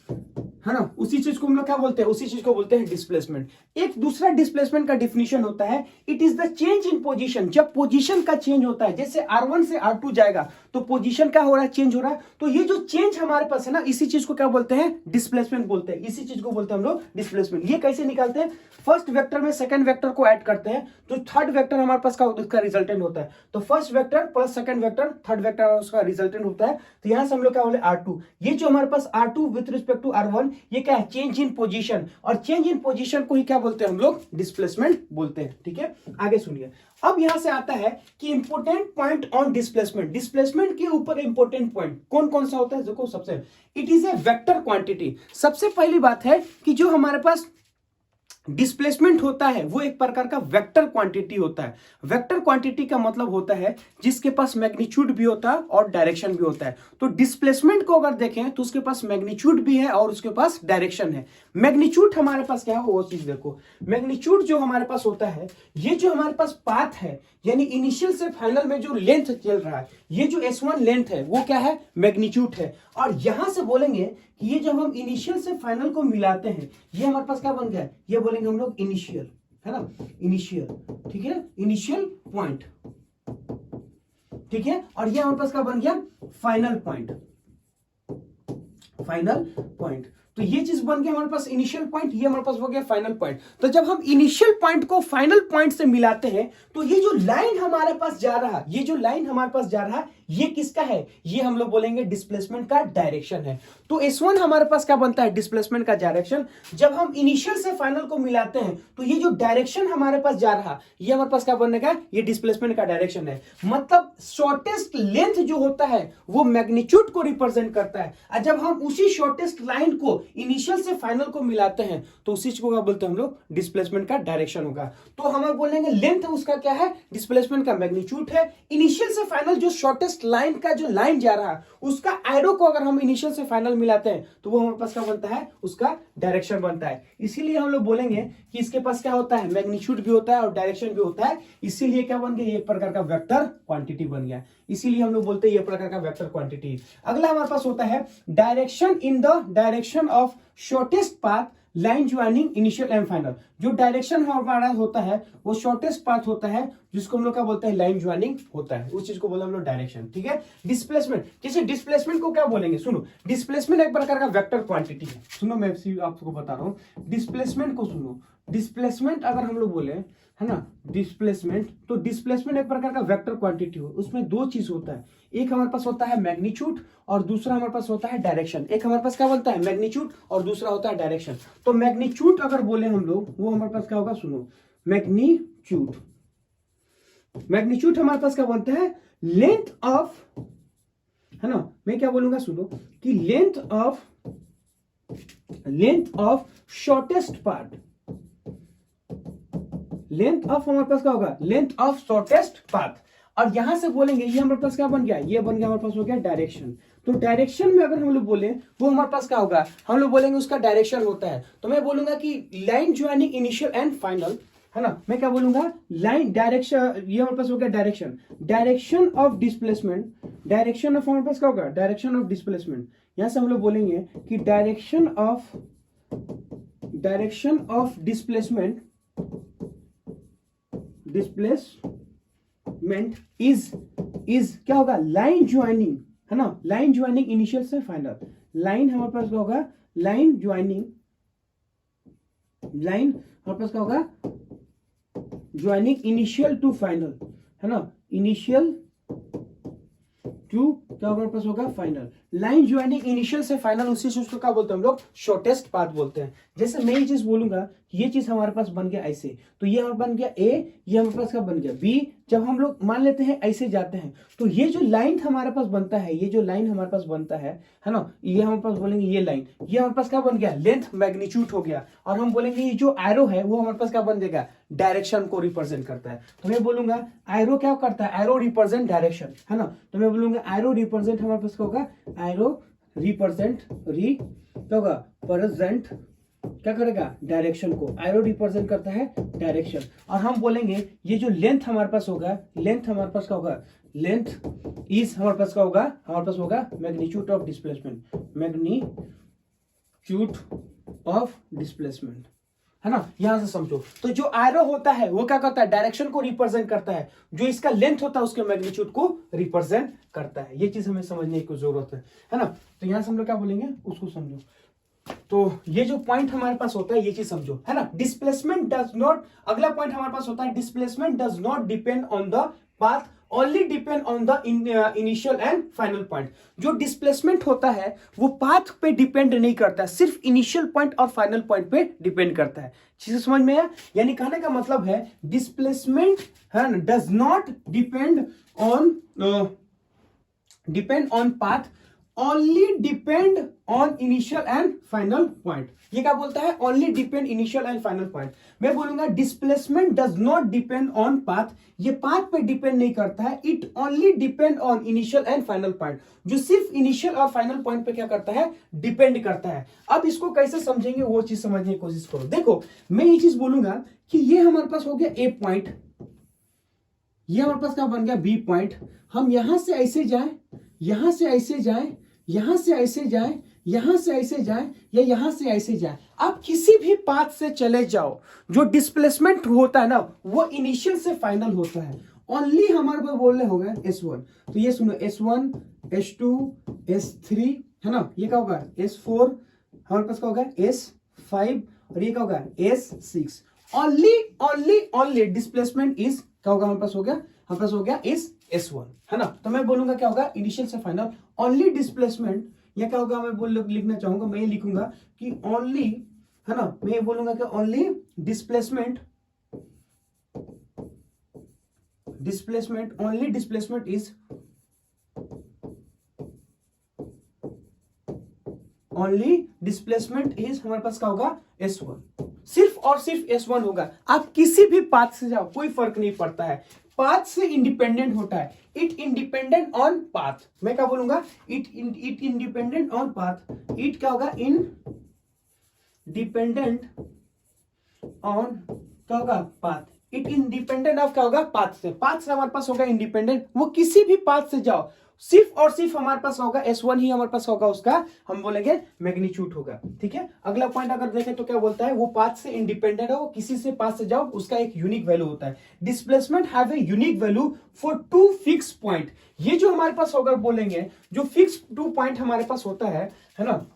ना, उसी चीज को हम लोग क्या बोलते हैं, उसी चीज को बोलते हैं डिस्प्लेसमेंट। एक दूसरा डिस्प्लेसमेंट का डिफिनेशन होता है, it is the change in position. जब पोजीशन का चेंज होता है, जैसे R1 से R2 जाएगा तो पोजीशन क्या हो रहा है, चेंज हो रहा है। तो ये जो चेंज हमारे पास है ना, इसी चीज को क्या बोलते हैं, डिस्प्लेसमेंट बोलते हैं। इसी चीज को बोलते हैं हम लोग डिस्प्लेसमेंट। ये कैसे निकालते हैं, फर्स्ट वेक्टर में सेकंड वेक्टर को ऐड करते हैं, तो थर्ड वेक्टर हमारे पास का उसका रिजल्टेंट होता है। तो first vector plus second vector, third vector उसका रिजल्टेंट होता है। तो यहां से हम लोग क्या बोले, R2। ये जो हमारे पास R2 with respect to R1, ये क्या है, चेंज इन पोजीशन। और चेंज इन पोजीशन को ही क्या बोलते हैं हम लोग, डिस्प्लेसमेंट बोलते हैं। ठीक है, आगे सुनिए। अब यहां से आता है कि important point on displacement. Displacement के ऊपर इंपोर्टेंट पॉइंट कौन कौन सा होता है, देखो सबसे, it is a vector quantity. सबसे पहली बात है कि जो हमारे पास डिस्प्लेसमेंट होता है वो एक प्रकार का वेक्टर क्वांटिटी होता है। वेक्टर क्वांटिटी का मतलब होता है जिसके पास मैग्नीट्यूड भी होता है और डायरेक्शन भी होता है। तो डिस्प्लेसमेंट को अगर देखें तो उसके पास मैग्नीट्यूड भी है और उसके पास डायरेक्शन है। मैग्नीट्यूड हमारे पास क्या है, वो चीज देखो। मैग्नीट्यूड जो हमारे पास होता है, ये जो हमारे पास पाथ है, यानी इनिशियल से फाइनल में जो लेंथ चल रहा है, ये जो S1 लेंथ है वो क्या है, मैग्नीट्यूड है। और यहां से बोलेंगे कि ये जब हम इनिशियल से फाइनल को मिलाते हैं, ये हमारे पास क्या बन गया, ये बोलेंगे हम लोग इनिशियल, है ना, इनिशियल। ठीक है, इनिशियल पॉइंट। ठीक है, और ये हमारे पास क्या बन गया, फाइनल पॉइंट, फाइनल पॉइंट। तो ये चीज बन गया हमारे पास इनिशियल पॉइंट, ये हमारे पास हो गया फाइनल पॉइंट। तो जब हम इनिशियल पॉइंट को फाइनल पॉइंट से मिलाते हैं, तो ये जो लाइन हमारे पास जा रहा है, ये जो लाइन हमारे पास जा रहा है, ये किसका है, ये हम लोग बोलेंगे डिस्प्लेसमेंट का डायरेक्शन है। तो S1 हमारे पास क्या बनता है, डिस्प्लेसमेंट का डायरेक्शन। जब हम इनिशियल से फाइनल को मिलाते हैं, तो ये जो डायरेक्शन हमारे पास जा रहा, ये हमारे पास क्या बनेगा, ये डिस्प्लेसमेंट का डायरेक्शन है। मतलब शॉर्टेस्ट लेंथ जो होता है वो मैग्नीट्यूड को रिप्रेजेंट करता है। और जब हम उसी शॉर्टेस्ट लाइन को इनिशियल से फाइनल को मिलाते हैं, तो उसी को क्या बोलते हैं हम लोग, डिस्प्लेसमेंट का डायरेक्शन होगा। तो हम बोलेंगे लेंथ उसका क्या है, डिस्प्लेसमेंट का मैग्नीट्यूड है। इनिशियल से फाइनल जो शॉर्टेस्ट लाइन का जो लाइन जा रहा है, उसका एरो को अगर हम इनिशियल से फाइनल मिलाते हैं, तो वो हमारे पास क्या बनता है, उसका डायरेक्शन बनता है। इसीलिए हम लोग बोलेंगे कि इसके पास क्या होता है, मैग्नीट्यूड भी होता है और डायरेक्शन भी होता है। इसीलिए क्या बन गया, एक प्रकार का वेक्टर क्वांटिटी बन गया। इसीलिए हम लोग बोलते हैं ये प्रकार का वेक्टर क्वांटिटी। अगला हमारे पास होता है direction in the direction of shortest path line joining initial and final. जो डायरेक्शन हमारा होता है वो शॉर्टेस्ट पाथ होता है, जिसको हम लोग क्या बोलते हैं, लाइन ज्वाइनिंग होता है, उस चीज को बोला हम लोग डायरेक्शन। ठीक है, डिस्प्लेसमेंट, जैसे डिस्प्लेसमेंट को क्या बोलेंगे, सुनो, डिस्प्लेसमेंट एक प्रकार का वेक्टर क्वांटिटी है। सुनो, मैं आपको बता रहा हूं, डिस्प्लेसमेंट को सुनो। डिस्प्लेसमेंट अगर हम लोग बोले, है ना, डिस्प्लेसमेंट, तो डिस्प्लेसमेंट एक प्रकार का वेक्टर क्वांटिटी हो। उसमें दो चीज होता है, एक हमारे पास होता है मैग्नीट्यूड और दूसरा हमारे पास होता है डायरेक्शन। एक हमारे पास क्या बनता है, मैग्नीट्यूड, और दूसरा होता है डायरेक्शन। तो मैग्नीट्यूड अगर बोले हम लोग, वो हमारे पास क्या होगा, सुनो, मैग्नीट्यूड। मैग्नीट्यूड हमारे पास क्या बनता है, लेंथ ऑफ, है ना, मैं क्या बोलूंगा, सुनो, कि length of shortest part, length of हमारे पास क्या होगा, लेंथ ऑफ शॉर्टेस्ट पाथ। और यहां से बोलेंगे ये हमारे पास क्या बन गया, ये बन गया हमारे पास हो गया डायरेक्शन। तो डायरेक्शन में अगर हम लोग बोले, वो हमारे पास क्या होगा, हम लोग बोलेंगे उसका डायरेक्शन होता है। तो मैं बोलूंगा कि line joining initial and final, है ना, मैं क्या बोलूंगा, लाइन डायरेक्शन, ये हमारे पास हो गया direction. Direction of displacement, direction of हमारे पास क्या होगा, डायरेक्शन ऑफ डिस्प्लेसमेंट। यहां से हम लोग बोलेंगे कि डायरेक्शन ऑफ डिस्प्लेसमेंट इज क्या होगा, लाइन ज्वाइनिंग, है ना, लाइन ज्वाइनिंग इनिशियल से फाइनल। लाइन हमारे पास क्या होगा, लाइन ज्वाइनिंग, लाइन हमारे पास क्या होगा, ज्वाइनिंग इनिशियल टू फाइनल, है ना, इनिशियल टू क्या हमारे पास होगा, फाइनल। लाइन ज्वाइनिंग इनिशियल से फाइनल, उसी चीज को क्या बोलते हैं हम लोग, शॉर्टेस्ट पाथ बोलते हैं। जैसे मैं ये चीज बोलूंगा, ये चीज हमारे पास बन गया ऐसे, तो ये हमारे बन गया ए, ये हमारे पास क्या बन गया बी। जब हम लोग मान लेते हैं ऐसे जाते हैं, तो ये जो लाइन हमारे पास बनता है, ये जो लाइन हमारे पास बनता है ना, ये हमारे पास बोलेंगे ये लाइन, ये हमारे पास क्या बन गया, लेंथ मैग्नीट्यूड हो गया। और हम बोलेंगे ये जो एरो है वो हमारे पास क्या बन जाएगा, डायरेक्शन को रिप्रेजेंट करता है। तो मैं बोलूंगा एरो क्या करता है, एरो रिप्रेजेंट डायरेक्शन, है ना। तो मैं बोलूंगा एरो रिप्रेजेंट हमारे पास क्या होगा, एरो रिप्रेजेंट क्या होगा, प्रेजेंट क्या करेगा, डायरेक्शन को। एरो रिप्रेजेंट करता है डायरेक्शन। और हम बोलेंगे ये जो लेंथ हमारे पास होगा, लेंथ हमारे पास क्या होगा, लेंथ इज हमारे पास क्या होगा, हमारे पास होगा magnitude of displacement, magnitude of displacement, है ना। यहां से समझो, तो जो एरो होता है वो क्या करता है, डायरेक्शन को रिप्रेजेंट करता है, जो इसका लेंथ होता है उसके मैग्नीट्यूड को रिप्रेजेंट करता है। ये चीज हमें समझने की जरूरत है ना। तो यहां से हम लोग क्या बोलेंगे उसको समझो। तो ये जो पॉइंट हमारे पास होता है ये चीज समझो, है ना। डिस्प्लेसमेंट डज नॉट, अगला पॉइंट हमारे पास होता है displacement does not depend on the path, only depend on the initial and final point. जो डिस्प्लेसमेंट होता है वो पाथ पे डिपेंड नहीं करता है, सिर्फ इनिशियल पॉइंट और फाइनल पॉइंट पे डिपेंड करता है। चीजें समझ में आया, यानी कहने का मतलब है डिस्प्लेसमेंट है ना does not depend on path, only depend on initial and final point. ये क्या बोलता है, only depend initial and final point. मैं बोलूंगा displacement does not depend on path, ये पाथ पे डिपेंड नहीं करता है, it only depend on initial and final point, जो सिर्फ इनिशियल और फाइनल पॉइंट पे क्या करता है, डिपेंड करता है। अब इसको कैसे समझेंगे वो चीज समझने की कोशिश करो। देखो मैं ये चीज बोलूंगा कि ये हमारे पास हो गया ए पॉइंट, ये हमारे पास क्या बन गया बी पॉइंट। हम यहां से ऐसे जाए, यहां से ऐसे जाए, यहां से ऐसे जाए, यहां से ऐसे जाए, या यहां से ऐसे जाए, आप किसी भी पाथ से चले जाओ, जो डिस्प्लेसमेंट होता है ना वो इनिशियल से फाइनल होता है। ओनली हमारे पास बोलने हो गए S1, तो ये सुनो S1, S2, S3, है ना। ये क्या होगा S4, हमारे पास क्या होगा S5, और ये क्या होगा S6। ओनली डिस्प्लेसमेंट इज क्या होगा, हमारे पास हो गया, हमारे पास हो गया इस S1, है ना। तो मैं बोलूंगा क्या होगा इनिशियल से फाइनल, ओनली डिस्प्लेसमेंट, या क्या होगा मैं लिखना चाहूंगा, मैं ये लिखूंगा कि ओनली, है ना, मैं ये बोलूंगा कि only displacement only displacement is, only displacement is हमारे पास क्या होगा S1, सिर्फ और सिर्फ S1 होगा। आप किसी भी पाथ से जाओ कोई फर्क नहीं पड़ता है, पाथ से इंडिपेंडेंट होता है, इट इंडिपेंडेंट ऑन पाथ। मैं क्या बोलूंगा, it independent on path, it क्या होगा इन डिपेंडेंट ऑन क्या होगा पाथ, इट इंडिपेंडेंट ऑफ क्या होगा पाथ से, पाथ से हमारे पास होगा इंडिपेंडेंट, वो किसी भी पाथ से जाओ सिर्फ और सिर्फ हमारे पास होगा S1 ही हमारे पास होगा, उसका हम बोलेंगे मैग्नीट्यूड होगा। ठीक है, अगला पॉइंट अगर देखें तो क्या बोलता है, वो पाथ से इंडिपेंडेंट है, वो किसी से पाथ से जाओ उसका एक यूनिक वैल्यू होता है। Displacement have a unique value for two fix point. ये जो हमारे पास होगा बोलेंगे जो फिक्स 2 पॉइंट हमारे पास होता है ना,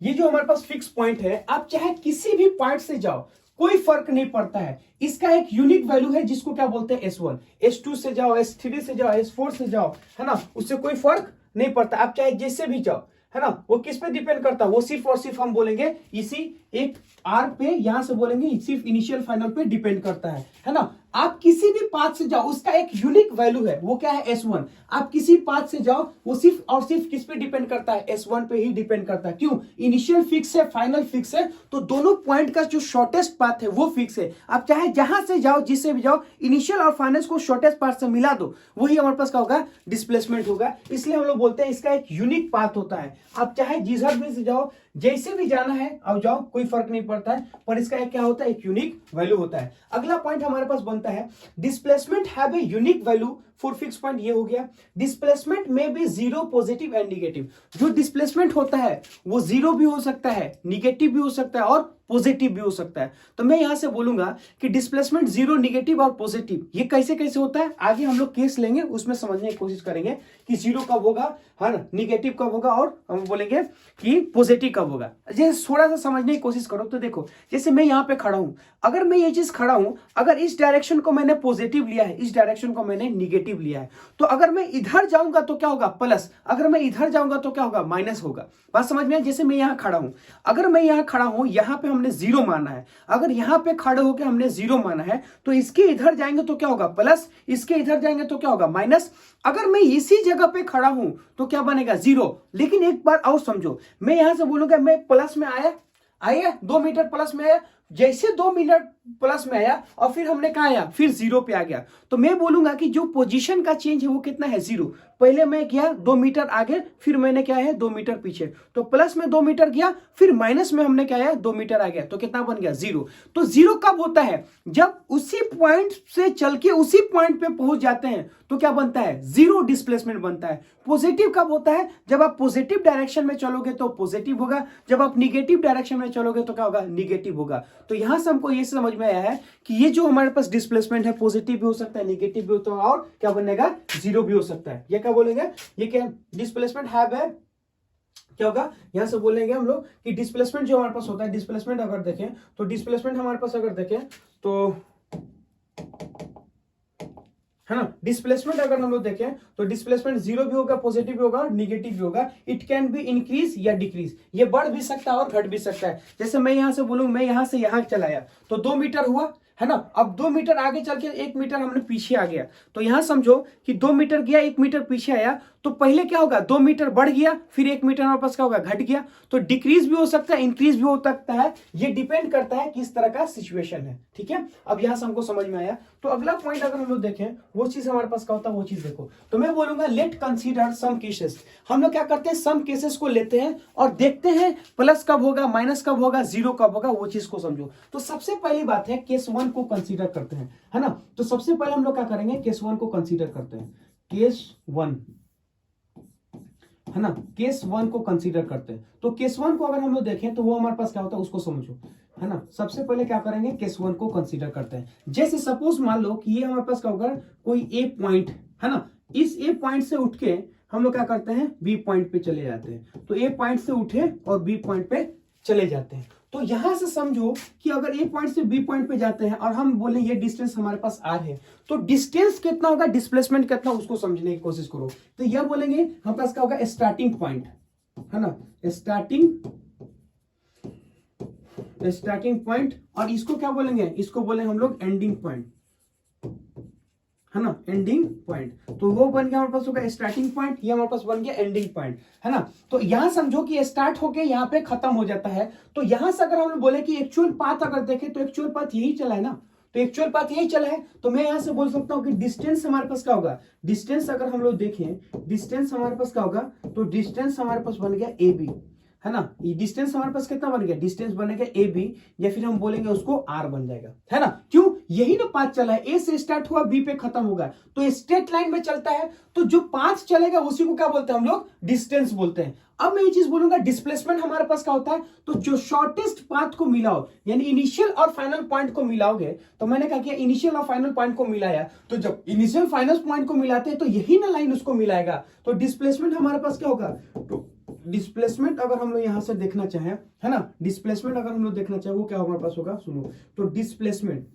ये जो हमारे पास फिक्स पॉइंट है, आप चाहे किसी भी पॉइंट से जाओ कोई फर्क नहीं पड़ता है, इसका एक यूनिक वैल्यू है जिसको क्या बोलते हैं S1। S2 से जाओ, S3 से जाओ, S4 से जाओ, है ना, उससे कोई फर्क नहीं पड़ता, आप चाहे जिससे भी जाओ, है ना, वो किस पे डिपेंड करता है, वो सिर्फ और सिर्फ हम बोलेंगे इसी एक R पे, यहां से बोलेंगे सिर्फ इनिशियल फाइनल पे डिपेंड करता है ना। आप किसी भी पाथ से जाओ उसका एक यूनिक वैल्यू है, वो क्या है S1। आप किसी पाथ से जाओ वो सिर्फ और सिर्फ किस पे डिपेंड करता है, S1 पे ही डिपेंड करता है। क्यों, इनिशियल फिक्स है, फाइनल फिक्स है, तो दोनों पॉइंट का जो शॉर्टेस्ट पाथ है वो फिक्स है। आप चाहे जहां से जाओ, जिससे भी जाओ, इनिशियल और फाइनल को शॉर्टेस्ट पाथ से मिला दो, वही हमारे पास क्या होगा, डिस्प्लेसमेंट होगा। इसलिए हम लोग बोलते हैं इसका एक यूनिक पाथ होता है। आप चाहे जिधर भी से जाओ, जैसे भी जाना है अब जाओ, कोई फर्क नहीं पड़ता है, पर इसका एक क्या होता है, एक यूनिक वैल्यू होता है। अगला पॉइंट हमारे पास बनता है displacement have a unique value for fix point. ये हो गया डिस्प्लेसमेंट में भी जीरो, पॉजिटिव एंड निगेटिव। जो डिस्प्लेसमेंट होता है वो जीरो भी हो सकता है, निगेटिव भी हो सकता है और पॉजिटिव भी हो सकता है। तो मैं यहां से बोलूंगा कि डिस्प्लेसमेंट जीरो, निगेटिव और पॉजिटिव, ये कैसे कैसे होता है, आगे हम लोग केस लेंगे उसमें समझने की कोशिश करेंगे कि जीरो कब होगा, हाँ, निगेटिव कब होगा, और हम बोलेंगे कि पॉजिटिव कब होगा। जैसे थोड़ा सा समझने की कोशिश करो तो देखो, जैसे मैं यहाँ पे खड़ा हूं, अगर मैं ये चीज खड़ा हूं, अगर इस डायरेक्शन को मैंने पॉजिटिव लिया है, इस डायरेक्शन को मैंने निगेटिव लिया है, तो अगर मैं इधर जाऊंगा तो क्या होगा प्लस, अगर मैं इधर जाऊंगा तो क्या होगा माइनस होगा। बात समझ में? जैसे मैं यहाँ खड़ा हूं, अगर मैं यहाँ खड़ा हूं, यहाँ पे हमने जीरो माना है, अगर यहाँ पे खड़े होकर हमने जीरो माना है, तो इसके इधर जाएंगे तो क्या होगा प्लस, इसके इधर जाएंगे तो क्या होगा माइनस। अगर मैं इसी जगह पे खड़ा हूं तो क्या बनेगा, जीरो। लेकिन एक बार और समझो, मैं यहां से बोलूंगा मैं प्लस में आया 2 मीटर प्लस में आया, जैसे 2 प्लस में आया और फिर हमने कहा आया, फिर जीरो पे आ गया, तो मैं बोलूंगा कि जो पोजीशन का चेंज है वो कितना है, जीरो। पहले मैं गया 2 मीटर आगे, फिर मैंने क्या है 2 मीटर पीछे, तो प्लस में 2 मीटर गया, फिर माइनस में हमने क्या है 2 मीटर आ गया, तो कितना बन गया, जीरो। तो जीरो कब होता है, जब उसी पॉइंट से चल के उसी पॉइंट पे पहुंच जाते हैं तो क्या बनता है, जीरो डिस्प्लेसमेंट बनता है। पॉजिटिव कब होता है, जब आप पॉजिटिव डायरेक्शन में चलोगे तो पॉजिटिव होगा, जब आप निगेटिव डायरेक्शन में चलोगे तो क्या होगा, निगेटिव होगा। तो यहां से हमको ये समझ में आया है कि ये जो हमारे पास डिस्प्लेसमेंट है पॉजिटिव भी हो सकता है, निगेटिव भी होता है, और क्या बनेगा, जीरो भी हो सकता है। ये क्या बोलेंगे, ये क्या डिस्प्लेसमेंट है, क्या होगा, यहां से बोलेंगे हम लोग कि डिस्प्लेसमेंट जो हमारे पास होता है, डिस्प्लेसमेंट अगर देखें तो डिस्प्लेसमेंट हमारे पास अगर देखें तो है ना, डिस्प्लेसमेंट अगर हम लोग देखें तो डिस्प्लेसमेंट जीरो भी होगा, पॉजिटिव भी होगा, निगेटिव भी होगा। इट कैन बी इंक्रीज या डिक्रीज, ये बढ़ भी सकता है और घट भी सकता है। जैसे मैं यहां से बोलूं, मैं यहां से यहां चलाया तो 2 मीटर हुआ, है ना, अब 2 मीटर आगे चल के 1 मीटर हमने पीछे आ गया, तो यहां समझो कि 2 मीटर गया 1 मीटर पीछे आया, तो पहले क्या होगा, 2 मीटर बढ़ गया, फिर 1 मीटर हमारे पास क्या होगा, घट गया। तो डिक्रीज भी हो सकता है, इंक्रीज भी हो सकता है, ये डिपेंड करता है किस तरह का सिचुएशन है। ठीक है, अब यहां से हमको समझ में आया। तो अगला पॉइंट अगर हम लोग देखें, वो चीज हमारे पास क्या होता है, वो चीज देखो। तो मैं बोलूंगा लेट कंसीडर सम केसेस। हम लोग क्या करते हैं, सम केसेस को लेते हैं और देखते हैं प्लस कब होगा, माइनस कब होगा, जीरो कब होगा, वो चीज को समझो। तो सबसे पहली बात है केस 1 को कंसीडर करते हैं, है ना। तो सबसे पहले हम लोग क्या करेंगे, केस 1 को कंसीडर करते हैं। केस 1, है ना, केस 1 को कंसीडर करते हैं। तो केस 1 को अगर हम लोग देखें तो वो हमारे पास क्या होता है, उसको समझो, है ना। सबसे पहले क्या करेंगे, केस 1 को कंसीडर करते हैं। जैसे सपोज मान लो कि ये हमारे पास क्या होगा, कोई ए पॉइंट, है ना, इस ए पॉइंट से उठ के हम लोग क्या करते हैं, बी पॉइंट पे चले जाते हैं। तो ए पॉइंट से उठे और बी पॉइंट पे चले जाते हैं। तो यहां से समझो कि अगर ए पॉइंट से बी पॉइंट पे जाते हैं और हम बोले ये डिस्टेंस हमारे पास आर है, तो डिस्टेंस कितना होगा, डिस्प्लेसमेंट कितना, उसको समझने की कोशिश करो। तो यह बोलेंगे हमारे पास क्या होगा, स्टार्टिंग पॉइंट, है ना, स्टार्टिंग पॉइंट, और इसको क्या बोलेंगे, इसको बोलेंगे हम लोग एंडिंग पॉइंट, है ना, एंडिंग पॉइंट। तो वो बन गया हमारे पास होगा स्टार्टिंग पॉइंट, ये हमारे पास बन गया एंडिंग पॉइंट, है ना। तो यहां समझो कि स्टार्ट होके यहाँ पे खत्म हो जाता है। तो यहां से अगर हम लोग बोले कि एक्चुअल पाथ अगर देखें तो एक्चुअल पाथ यही चला है ना, तो एक्चुअल पाथ यही चला है। तो मैं यहां से बोल सकता हूं कि डिस्टेंस हमारे पास क्या होगा, डिस्टेंस अगर हम लोग देखें, डिस्टेंस हमारे पास क्या होगा, तो डिस्टेंस हमारे पास बन गया ए बी, है ना। ये डिस्टेंस हमारे पास कितना बन गया, डिस्टेंस बनेगा ए बी, या फिर हम बोलेंगे उसको आर बन जाएगा, है ना। क्यों, यही ना पाथ चला है, ए से स्टार्ट हुआ बी पे खत्म होगा, तो स्ट्रेट लाइन में चलता है, तो जो पाथ चलेगा उसी को क्या बोलते हैं हम लोग, डिस्टेंस बोलते हैं। अब मैं ये चीज बोलूंगा, डिस्प्लेसमेंट हमारे पास क्या होता है, तो जो शॉर्टेस्ट पाथ को मिलाओ, यानी इनिशियल और फाइनल पॉइंट को मिलाओगे। तो मैंने क्या किया, इनिशियल और फाइनल पॉइंट को मिलाया, तो जब इनिशियल फाइनल पॉइंट को मिलाते हैं तो यही ना लाइन उसको मिलाएगा। तो डिस्प्लेसमेंट हमारे पास क्या होगा, तो डिस्प्लेसमेंट अगर हम लोग यहां से देखना चाहें, है ना, डिस्प्लेसमेंट अगर हम लोग देखना चाहें वो क्या हमारे पास होगा, सुनो। तो डिस्प्लेसमेंट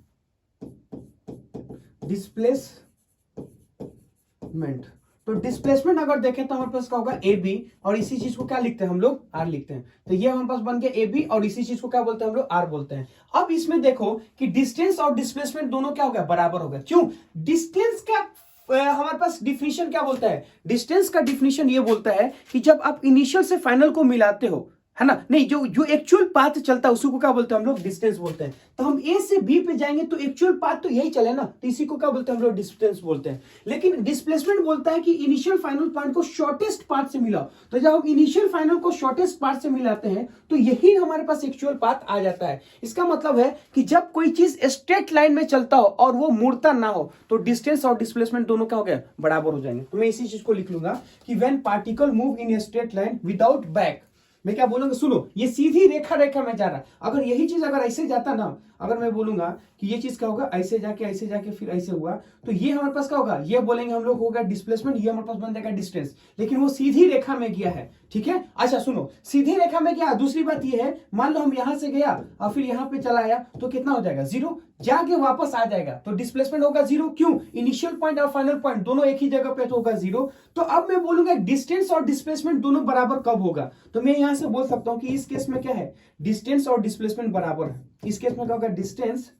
तो डिस्प्लेसमेंट अगर देखें तो हमारे पास क्या होगा, ए बी, और इसी चीज को क्या लिखते हैं हम लोग, आर लिखते हैं। तो ये हमारे पास बन गया ए बी, और इसी चीज को क्या बोलते हैं हम लोग, आर बोलते हैं। अब इसमें देखो कि डिस्टेंस और डिस्प्लेसमेंट दोनों क्या हो गया, बराबर हो गया। क्यों, डिस्टेंस का हमारे पास डिफिनेशन क्या बोलता है, डिस्टेंस का डिफिनेशन ये बोलता है कि जब आप इनिशियल से फाइनल को मिलाते हो, है ना, नहीं, जो एक्चुअल पाथ चलता है उसी को क्या बोलते हैं हम लोग, डिस्टेंस बोलते हैं। तो हम ए से बी पे जाएंगे तो एक्चुअल पाथ तो यही चले ना, तो इसी को क्या बोलते हैं हम लोग, डिस्टेंस बोलते हैं। लेकिन डिस्प्लेसमेंट बोलता है कि इनिशियल फाइनल पॉइंट को शॉर्टेस्ट पाथ से मिलाओ। तो जब हम इनिशियल फाइनल को शॉर्टेस्ट पाथ से मिलाते हैं तो यही हमारे पास एक्चुअल पाथ आ जाता है। इसका मतलब है कि जब कोई चीज स्ट्रेट लाइन में चलता हो और वो मुड़ता ना हो, तो डिस्टेंस और डिस्प्लेसमेंट दोनों क्या हो गया, बराबर हो जाएंगे। तो मैं इसी चीज को लिख लूंगा कि when particle move in a straight line without back, मैं क्या बोलूंगा, सुनो, ये सीधी रेखा में जा रहा है। अगर यही चीज अगर ऐसे जाता ना, अगर मैं बोलूंगा कि ये चीज क्या होगा, ऐसे जाके फिर ऐसे हुआ, तो ये हमारे पास क्या होगा, ये बोलेंगे हम लोग होगा डिस्प्लेसमेंट, ये हमारे पास बन जाएगा डिस्टेंस। लेकिन वो सीधी रेखा में गया है, ठीक है। अच्छा सुनो, सीधी रेखा में गया। दूसरी बात ये है, मान लो हम यहां से गया और फिर यहां पे चला आया, तो कितना हो जाएगा, जीरो, जाके वापस आ जाएगा, तो डिस्प्लेसमेंट होगा जीरो। क्यों, इनिशियल पॉइंट और फाइनल पॉइंट दोनों एक ही जगह पे, तो होगा जीरो। तो अब मैं बोलूंगा डिस्टेंस और डिस्प्लेसमेंट दोनों बराबर कब होगा, तो मैं यहां से बोल सकता हूं कि इस केस में क्या है, डिस्टेंस और डिस्प्लेसमेंट बराबर है। इस केस में क्या होगा, डिस्टेंस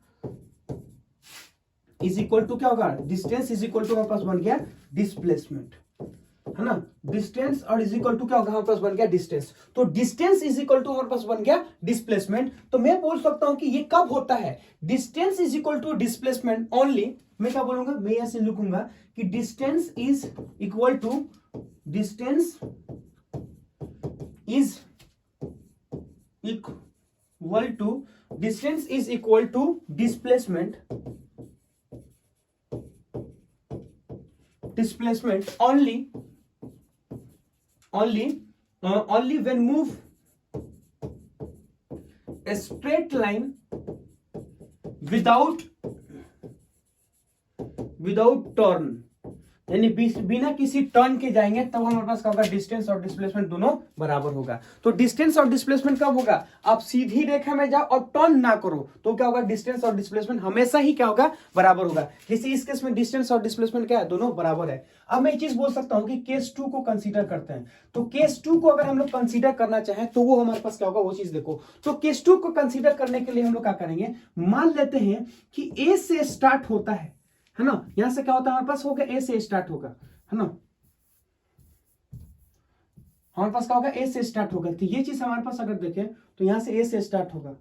इज इक्वल टू क्या होगा, डिस्टेंस इज इक्वल टू हमारे पास बन गया डिस्प्लेसमेंट, है ना, डिस्टेंस और इज इक्वल टू क्या होगा हमारे पास बन गया डिस्टेंस। तो डिस्टेंस इज इक्वल टू हमारे पास बन गया डिस्प्लेसमेंट। तो मैं बोल सकता हूं कि ये कब होता है, distance is equal to displacement only. मैं क्या बोलूंगा, मैं ऐसे लिखूंगा कि distance is equal to distance is equal to distance is equal to displacement only when move a straight line without turn, यानी बिना किसी टर्न के जाएंगे तब हमारे पास क्या होगा, डिस्टेंस और डिस्प्लेसमेंट दोनों बराबर होगा। तो डिस्टेंस और डिस्प्लेसमेंट कब होगा, आप सीधी रेखा में जाओ और टर्न ना करो तो क्या होगा, डिस्टेंस और डिस्प्लेसमेंट हमेशा ही क्या होगा, बराबर होगा। जैसे इस केस में डिस्टेंस और डिस्प्लेसमेंट क्या है, दोनों बराबर है। अब मैं एक चीज बोल सकता हूं कि केस 2 को कंसीडर करते हैं। तो केस 2 को अगर हम लोग कंसीडर करना चाहें तो वो हमारे पास क्या होगा, वो चीज देखो। तो केस 2 को कंसीडर करने के लिए हम लोग क्या करेंगे, मान लेते हैं कि ए से स्टार्ट होता है ना, यहां से क्या होता है हमारे पास होगा, ए से स्टार्ट होगा, है ना, हमारे पास क्या होगा, ए से स्टार्ट होगा। तो ये चीज हमारे पास अगर देखें तो यहां से ए से स्टार्ट होगा,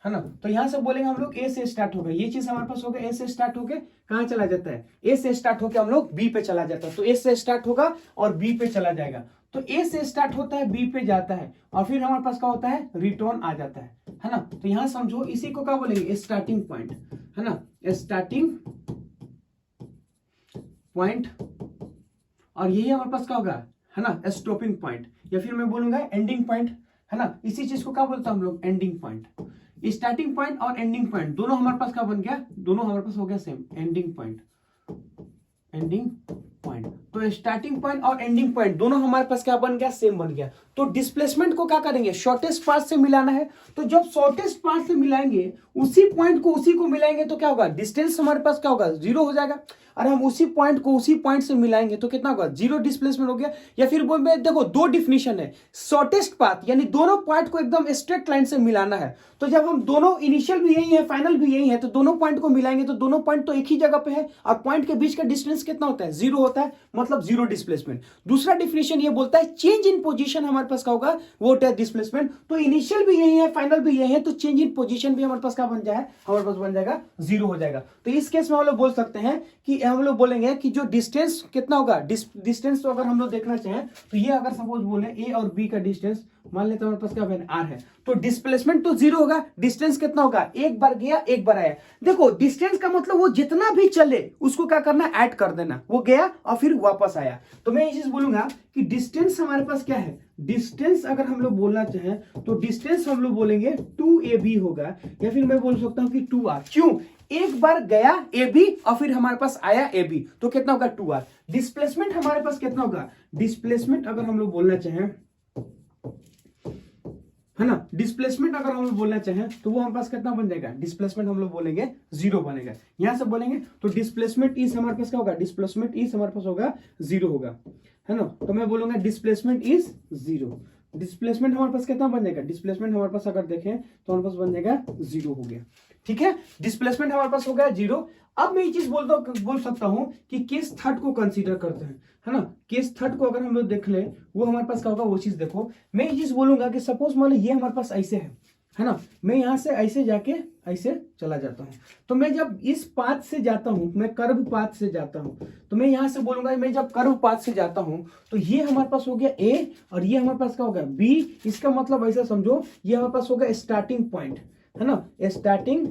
है ना। तो यहां से बोलेंगे हम लोग ए से स्टार्ट होगा, ये चीज हमारे पास होगा, ए से स्टार्ट होके कहां चला जाता है, ए से स्टार्ट होके हम लोग बी पे चला जाता है। तो ए से स्टार्ट होगा और बी पे चला जाएगा। तो ए से स्टार्ट होता है, बी पे जाता है और फिर हमारे पास क्या होता है, रिटर्न आ जाता है ना। तो यहां समझो इसी को क्या बोलेंगे, स्टार्टिंग पॉइंट, है ना, स्टार्टिंग पॉइंट। और यही हमारे पास क्या होगा, है ना, स्टॉपिंग पॉइंट, या फिर मैं बोलूंगा एंडिंग पॉइंट, है ना। इसी चीज को क्या बोलते हैं हम लोग, एंडिंग पॉइंट। स्टार्टिंग पॉइंट और एंडिंग पॉइंट दोनों हमारे पास क्या बन गया, दोनों हमारे पास हो गया same, ending point, ending point. तो स्टार्टिंग पॉइंट और एंडिंग पॉइंट दोनों हमारे पास क्या बन गया, सेम बन गया। तो डिस्प्लेसमेंट को क्या करेंगे, शॉर्टेस्ट पाथ से मिलाना है। तो जब शॉर्टेस्ट पाथ से मिलाएंगे, उसी पॉइंट को उसी को मिलाएंगे तो क्या होगा, डिस्टेंस हमारे पास क्या होगा, 0 हो जाएगा। और हम उसी पॉइंट को उसी पॉइंट से मिलाएंगे तो कितना होगा, 0 डिस्प्लेसमेंट हो गया। या फिर देखो दो डिफिनेशन है, शॉर्टेस्ट पाथ यानी दोनों पॉइंट को एकदम स्ट्रेट लाइन से मिलाना है। तो जब हम दोनों इनिशियल भी यही है, फाइनल भी यही है, तो दोनों पॉइंट को मिलाएंगे तो दोनों पॉइंट तो एक ही जगह पे है और पॉइंट के बीच का डिस्टेंस कितना होता है, 0 होता है, मतलब 0 डिस्प्लेसमेंट। दूसरा डिफिनेशन ये बोलता है चेंज इन पोजीशन हमारे पास क्या होगा, वो होता है डिस्प्लेसमेंट। तो इनिशियल भी यही है, फाइनल भी यही है, तो चेंज इन पोजीशन भी हमारे पास क्या बन जाए, हमारे पास बन जाएगा 0 हो जाएगा। तो इस केस में हम लोग बोल सकते हैं कि हम लोग बोलेंगे कि जो डिस्टेंस कितना होगा, डिस्टेंस तो अगर हम लोग देखना चाहें तो ये अगर सपोज बोले ए और बी का डिस्टेंस मान लेते हैं हमारे पास क्या बन आर है, तो डिस्प्लेसमेंट तो 0 होगा, डिस्टेंस कितना होगा, एक बार गया एक बार आया। देखो डिस्टेंस का मतलब वो जितना भी चले उसको क्या करना, ऐड कर देना, वो गया और फिर वापस आया। तो मैं ये चीज बोलूंगा कि डिस्टेंस हमारे पास क्या है, डिस्टेंस अगर हम लोग बोलना चाहें तो डिस्टेंस हम लोग बोलेंगे 2ab होगा, या फिर मैं बोल सकता हूं कि 2r। क्यों, एक बार गया ए बी और फिर हमारे पास आया ए बी, तो कितना होगा 2r। डिस्प्लेसमेंट हमारे पास कितना होगा, डिस्प्लेसमेंट अगर हम लोग बोलना चाहें, है ना, डिस्प्लेसमेंट अगर हम लोग बोलना चाहें तो वो हमारे पास कितना बन जाएगा, डिस्प्लेसमेंट हम लोग बोलेंगे 0 बनेगा। यहां से बोलेंगे तो डिस्प्लेसमेंट इज हमारे पास क्या होगा, डिस्प्लेसमेंट इज हमारे पास होगा 0 होगा, है ना। तो मैं बोलूंगा डिस्प्लेसमेंट इज 0। डिस्प्लेसमेंट हमारे पास कितना बन जाएगा, डिस्प्लेसमेंट हमारे पास अगर देखें तो हमारे पास बन जाएगा 0 हो गया। ठीक है, डिस्प्लेसमेंट हमारे पास हो गया 0। अब मैं ये चीज बोल सकता हूं कि केस थर्ड को कंसीडर करते हैं, है ना। केस थर्ड को अगर हम लोग देख ले वो हमारे पास क्या होगा, वो चीज देखो। मैं ये चीज बोलूंगा कि सपोज मान लो ये हमारे पास ऐसे है ना, मैं यहां से ऐसे जाके ऐसे चला जाता हूं। तो मैं जब इस पाथ से जाता हूं, मैं कर्व पाथ से जाता हूं, तो मैं यहां से बोलूंगा मैं जब कर्व पाथ से जाता हूं तो ये हमारे पास हो गया ए और ये हमारे पास क्या होगा बी। इसका मतलब ऐसा समझो ये हमारे पास होगा स्टार्टिंग पॉइंट, है ना, स्टार्टिंग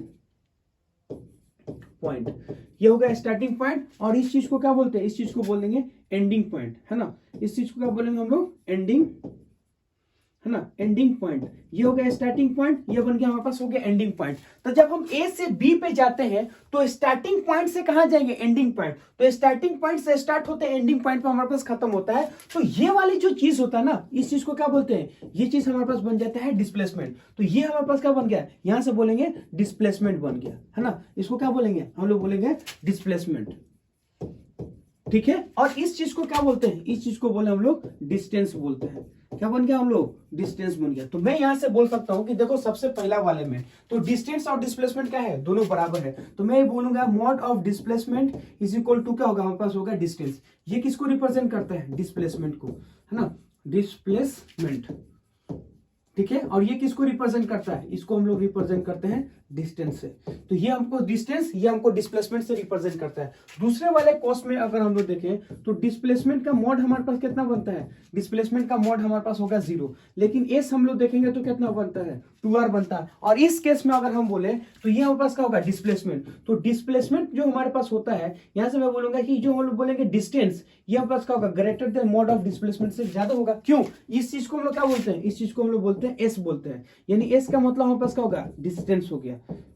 पॉइंट, ये होगा स्टार्टिंग पॉइंट। और इस चीज को क्या बोलते हैं, इस चीज को बोल देंगे एंडिंग पॉइंट, है ना। इस चीज को क्या बोलेंगे हम लोग, एंडिंग, है ना, एंडिंग पॉइंट। ये हो गया स्टार्टिंग पॉइंट, ये बन गया हमारे पास हो गया एंडिंग पॉइंट। तो जब हम ए से बी पे जाते हैं तो स्टार्टिंग पॉइंट से कहां जाएंगे, एंडिंग पॉइंट। तो स्टार्टिंग पॉइंट से स्टार्ट होते हैं, एंडिंग पॉइंट पे हमारे पास खत्म होता है। तो ये वाली जो चीज होता है ना, इस चीज को क्या बोलते हैं, ये चीज हमारे पास बन जाता है डिस्प्लेसमेंट। तो ये हमारे पास क्या बन गया, यहां से बोलेंगे डिस्प्लेसमेंट बन गया, है ना। इसको क्या बोलेंगे, हम लोग बोलेंगे डिस्प्लेसमेंट। ठीक है, और इस चीज को क्या बोलते हैं, इस चीज को बोले हम लोग डिस्टेंस बोलते हैं, क्या बन गया हम लोग, डिस्टेंस बन गया। तो मैं यहां से बोल सकता हूं कि देखो सबसे पहला वाले में तो डिस्टेंस और डिस्प्लेसमेंट क्या है, दोनों बराबर है। तो मैं ये बोलूंगा mod of displacement is equal to क्या होगा, हमारे पास होगा डिस्टेंस। ये किसको रिप्रेजेंट करता है, डिस्प्लेसमेंट को, है ना, डिस्प्लेसमेंट, ठीक है। और ये किसको रिप्रेजेंट करता है, इसको हम लोग रिप्रेजेंट करते हैं डिस्टेंस से। तो ये हमको डिस्टेंस, ये हमको डिस्प्लेसमेंट से रिप्रेजेंट करता है। दूसरे वाले कॉस्ट में अगर हम लोग देखें तो डिस्प्लेसमेंट का मॉड हमारे पास कितना बनता है, डिस्प्लेसमेंट का मॉड हमारे पास होगा 0, लेकिन एस हम लोग देखेंगे तो कितना बनता है, 2r बनता है। और इस केस में अगर हम बोले तो ये हमारे पास क्या होगा, डिस्प्लेसमेंट। तो डिस्प्लेसमेंट जो हमारे पास होता है, यहां से मैं बोलूंगा कि जो हम लोग बोलेंगे डिस्टेंस, ये हमारे पास क्या होगा, greater than mod of displacement से ज्यादा होगा। क्यों, इस चीज को हम लोग क्या बोलते हैं, इस चीज को हम लोग बोलते हैं एस बोलते हैं, यानी एस का मतलब हमारे पास क्या होगा, डिस्टेंस हो गया।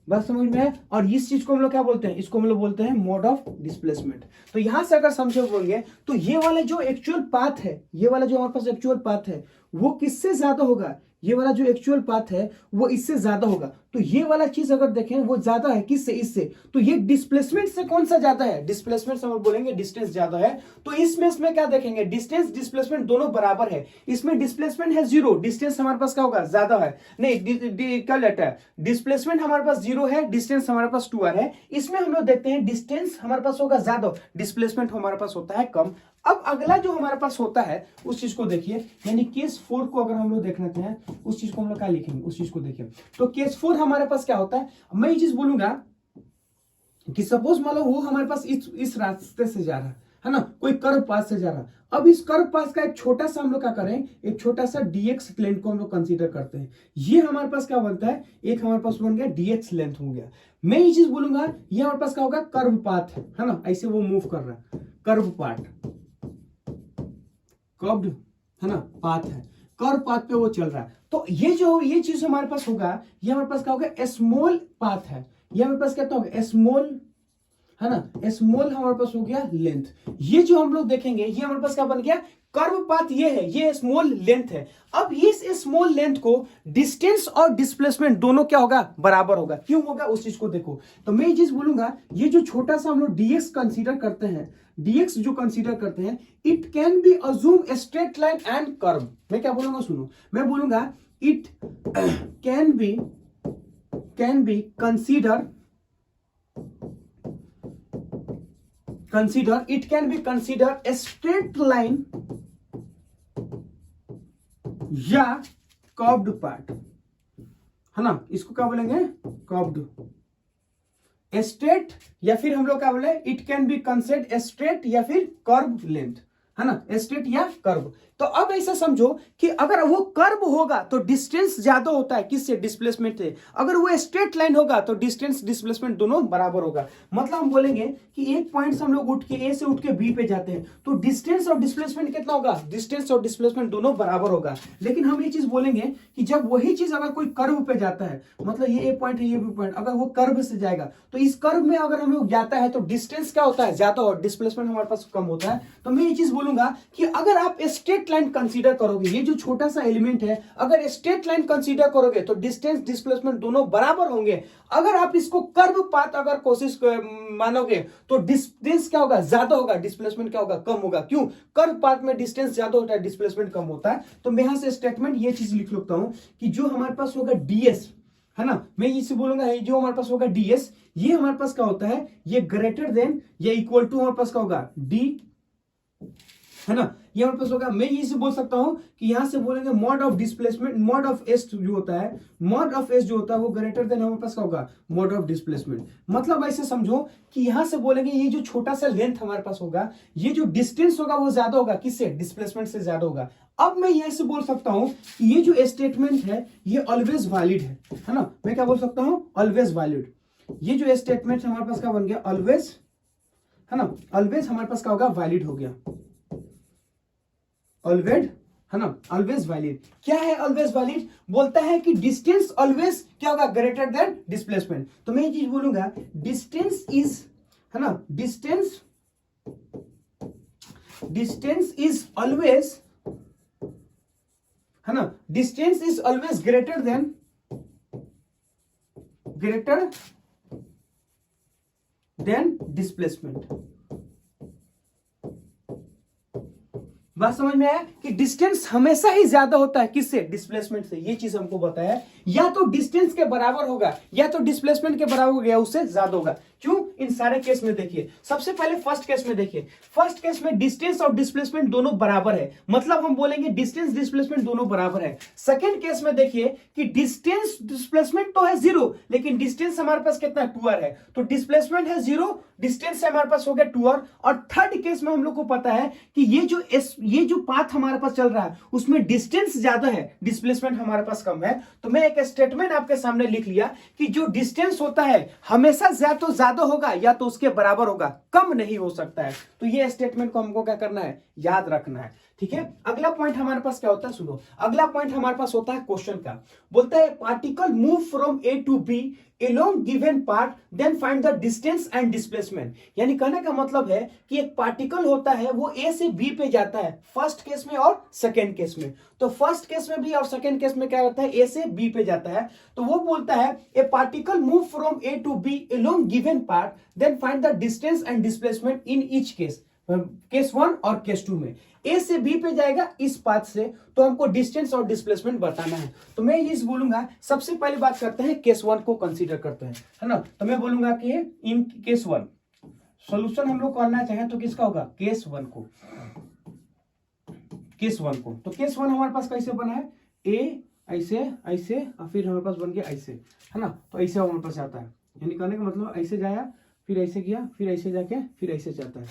बात समझ में है। और इस चीज को हम लोग क्या बोलते हैं, इसको हम लोग बोलते हैं मोड ऑफ डिस्प्लेसमेंट। तो यहां से अगर समझोगे तो ये वाला जो एक्चुअल पाथ है, ये वाला जो हमारे पास एक्चुअल पाथ है वो किससे ज्यादा होगा, ये वाला जो एक्चुअल पाथ है वो इससे ज्यादा होगा। तो ये वाला चीज अगर देखें वो ज्यादा है किससे, इससे। तो ये डिस्प्लेसमेंट से कौन सा ज्यादा है, डिस्प्लेसमेंट से हम बोलेंगे डिस्टेंस ज्यादा है। तो इसमें क्या देखेंगे, डिस्टेंस डिस्प्लेसमेंट दोनों बराबर है। इसमें डिस्प्लेसमेंट है 0, डिस्टेंस हमारे पास क्या होगा, ज्यादा है। नहीं क्या लेटर है, डिस्प्लेसमेंट हमारे पास 0 है, डिस्टेंस हमारे पास 2r है। इसमें हम लोग देखते हैं डिस्टेंस हमारे पास होगा ज्यादा, डिस्प्लेसमेंट हमारे पास होता है कम। अब अगला जो हमारे पास होता है उस चीज को देखिए, यानी केस 4 को अगर हम लोग देखना चाहते हैं उस चीज को हम लोग क्या लिखेंगे, उस चीज को देखिए। तो केस 4 हमारे पास क्या होता है, मैं ये चीज बोलूंगा कि सपोज मान लो वो हमारे पास इस रास्ते से जा रहा है ना, कोई कर्व पास से जा रहा है। अब इस कर्व पास का एक छोटा सा हम लोग क्या करें, एक छोटा सा dx लेंथ को हम लोग कंसीडर करते हैं। ये हमारे पास क्या बनता है, एक हमारे पास बन गया dx लेंथ हो गया। मैं ये चीज बोलूंगा ये हमारे पास क्या होगा, कर्व पाथ है ना, ऐसे वो मूव कर रहा है, कर्व पाथ, कर्व्ड है ना पाथ है, कर्व पाथ पे वो चल रहा है। तो ये चीज हमारे पास होगा, ये हमारे पास क्या होगा, स्मॉल पाथ है। ये हमारे पास क्या होगा, स्मॉल है ना, स्मॉल हमारे पास हो गया लेंथ। ये जो हम लोग देखेंगे ये हमारे पास क्या बन गया, कर्व पाथ ये है, ये स्मॉल लेंथ है। अब इस स्मॉल लेंथ को डिस्टेंस और डिस्प्लेसमेंट दोनों क्या होगा, बराबर होगा। क्यों होगा उस चीज को देखो। तो मैं ये चीज बोलूंगा ये जो छोटा सा हम लोग dx कंसीडर करते हैं, dx जो कंसीडर करते हैं, it can be assume straight line and curve. मैं क्या बोलूंगा सुनो, मैं बोलूंगा it can be it can be considered a straight line या कर्व्ड पार्ट, है ना, इसको क्या बोलेंगे, कर्व्ड स्ट्रेट, या फिर हम लोग क्या बोले, it can be considered straight या फिर कर्व लेंथ, है ना, स्ट्रेट या कर्व। तो अब ऐसा समझो कि अगर वो कर्व होगा तो डिस्टेंस ज्यादा होता है किससे, डिस्प्लेसमेंट से। अगर वो स्ट्रेट लाइन होगा तो डिस्टेंस डिस्प्लेसमेंट दोनों बराबर होगा। मतलब हम बोलेंगे कि एक पॉइंट से हम लोग उठ के ए से उठ के बी पे जाते हैं तो डिस्टेंस और डिस्प्लेसमेंट कितना होगा, डिस्टेंस और डिस्प्लेसमेंट दोनों बराबर होगा। लेकिन हम ये चीज बोलेंगे कि जब वही चीज अगर कोई कर्व पे जाता है, मतलब ये ए पॉइंट है ये बी पॉइंट, अगर वो कर्व से जाएगा तो इस कर्व में अगर हम लोग जाता है तो डिस्टेंस क्या होता है, ज्यादा, और डिस्प्लेसमेंट हमारे पास कम होता है। तो मैं ये चीज बोलूंगा कि अगर आप स्ट्रेट लाइन कंसीडर करोगे, ये जो छोटा सा एलिमेंट है अगर स्ट्रेट लाइन कंसीडर करोगे तो डिस्टेंस डिस्प्लेसमेंट दोनों बराबर होंगे। अगर आप इसको कर्व पाथ अगर कोशिश मानोगे तो डिस्टेंस क्या होगा, ज्यादा होगा, डिस्प्लेसमेंट क्या होगा, कम होगा। क्यों, कर्व पाथ में डिस्टेंस ज्यादा होता है, डिस्प्लेसमेंट कम होता है। तो मैं यहां से स्टेटमेंट ये चीज लिख लेता हूं कि जो हमारे पास होगा ds, है ना, मैं इसे बोलूंगा जो हमारे पास होगा ds, ये हमारे पास क्या होता है, ये ग्रेटर देन या इक्वल टू हमारे पास क्या होगा d, है ना, ये हमारे पास होगा। मैं इसे बोल सकता हूं कि यहां से बोलेंगे mod of displacement, mod of S जो होता है, मॉड ऑफ एस जो होता है वो ग्रेटर देन हमारे पास क्या होगा, मॉड ऑफ डिस्प्लेसमेंट। मतलब ऐसे समझो कि यहां से बोलेंगे ये जो छोटा सा लेंथ हमारे पास होगा, ये जो डिस्टेंस होगा वो ज्यादा होगा किससे, डिस्प्लेसमेंट से ज्यादा होगा। अब मैं यहां से बोल सकता हूं कि ये जो स्टेटमेंट है ये ऑलवेज वैलिड है ना, मैं क्या बोल सकता हूं, ऑलवेज वैलिड। ये जो स्टेटमेंट हमारे पास क्या बन गया, ऑलवेज, है ना, ऑलवेज हमारे पास क्या होगा, वैलिड हो गया, ऑलवेज, है ना, ऑलवेज वैलिड। क्या है ऑलवेज वैलिड, बोलता है कि डिस्टेंस ऑलवेज क्या होगा, ग्रेटर देन डिस्प्लेसमेंट। तो मैं ये चीज बोलूंगा डिस्टेंस इज, है ना, डिस्टेंस इज ऑलवेज, है ना, distance is always greater than displacement. बात समझ में आया कि डिस्टेंस हमेशा ही ज्यादा होता है किससे, डिस्प्लेसमेंट से। ये चीज हमको बताया, या तो डिस्टेंस के बराबर होगा या तो डिस्प्लेसमेंट के बराबर हो गया, उससे ज्यादा होगा। क्यों? इन सारे केस में देखिए, सबसे पहले फर्स्ट केस में देखिए, फर्स्ट केस में डिस्टेंस और डिस्प्लेसमेंट दोनों बराबर है, मतलब हम बोलेंगे डिस्टेंस डिस्प्लेसमेंट दोनों बराबर है। सेकंड केस में देखिए कि डिस्टेंस डिस्प्लेसमेंट तो है 0, लेकिन डिस्टेंस हमारे पास कितना 2r है, तो डिस्प्लेसमेंट है 0, डिस्टेंस से हमारे पास हो गया 2r। और थर्ड केस में हम लोग को पता है कि ये जो पाथ हमारे पास चल रहा है उसमें डिस्टेंस ज्यादा है, डिस्प्लेसमेंट हमारे पास कम है। तो मैं एक स्टेटमेंट आपके सामने लिख लिया कि जो डिस्टेंस होता है हमेशा ज्यादा होगा या तो उसके बराबर होगा, कम नहीं हो सकता है। तो ये स्टेटमेंट को हमको क्या करना है, याद रखना है। ठीक है, अगला पॉइंट हमारे पास क्या होता है, सुनो, अगला पॉइंट हमारे पास होता है क्वेश्चन का। बोलता है particle move from A to B along given path then find the distance and displacement। यानी कहने का मतलब है कि एक पार्टिकल होता है वो ए से बी पे जाता है, फर्स्ट केस में और सेकेंड केस में। तो फर्स्ट केस में भी और सेकेंड केस में क्या होता है, ए से बी पे जाता है। तो वो बोलता है a particle move from A to B along given path then find the distance and displacement in each case। Case 1 और केस 2 में ए से बी पे जाएगा इस पाथ से, तो हमको डिस्टेंस और डिस्प्लेसमेंट बताना है। तो मैं ये बोलूंगा, सबसे पहले बात करते हैं केस 1 को कंसीडर करते हैं, है ना। तो मैं बोलूंगा कि इन केस 1 सॉल्यूशन हम लोग करना चाहें तो किसका होगा, केस 1 को, केस 1 को। तो केस 1 हमारे पास कैसे बना है, ए ऐसे ऐसे और फिर हमारे पास बन गया ऐसे, है ना। तो ऐसे हमारे पास आता है, यानी कहने का मतलब ऐसे जाया, फिर ऐसे किया, फिर ऐसे जाके फिर ऐसे जाता है,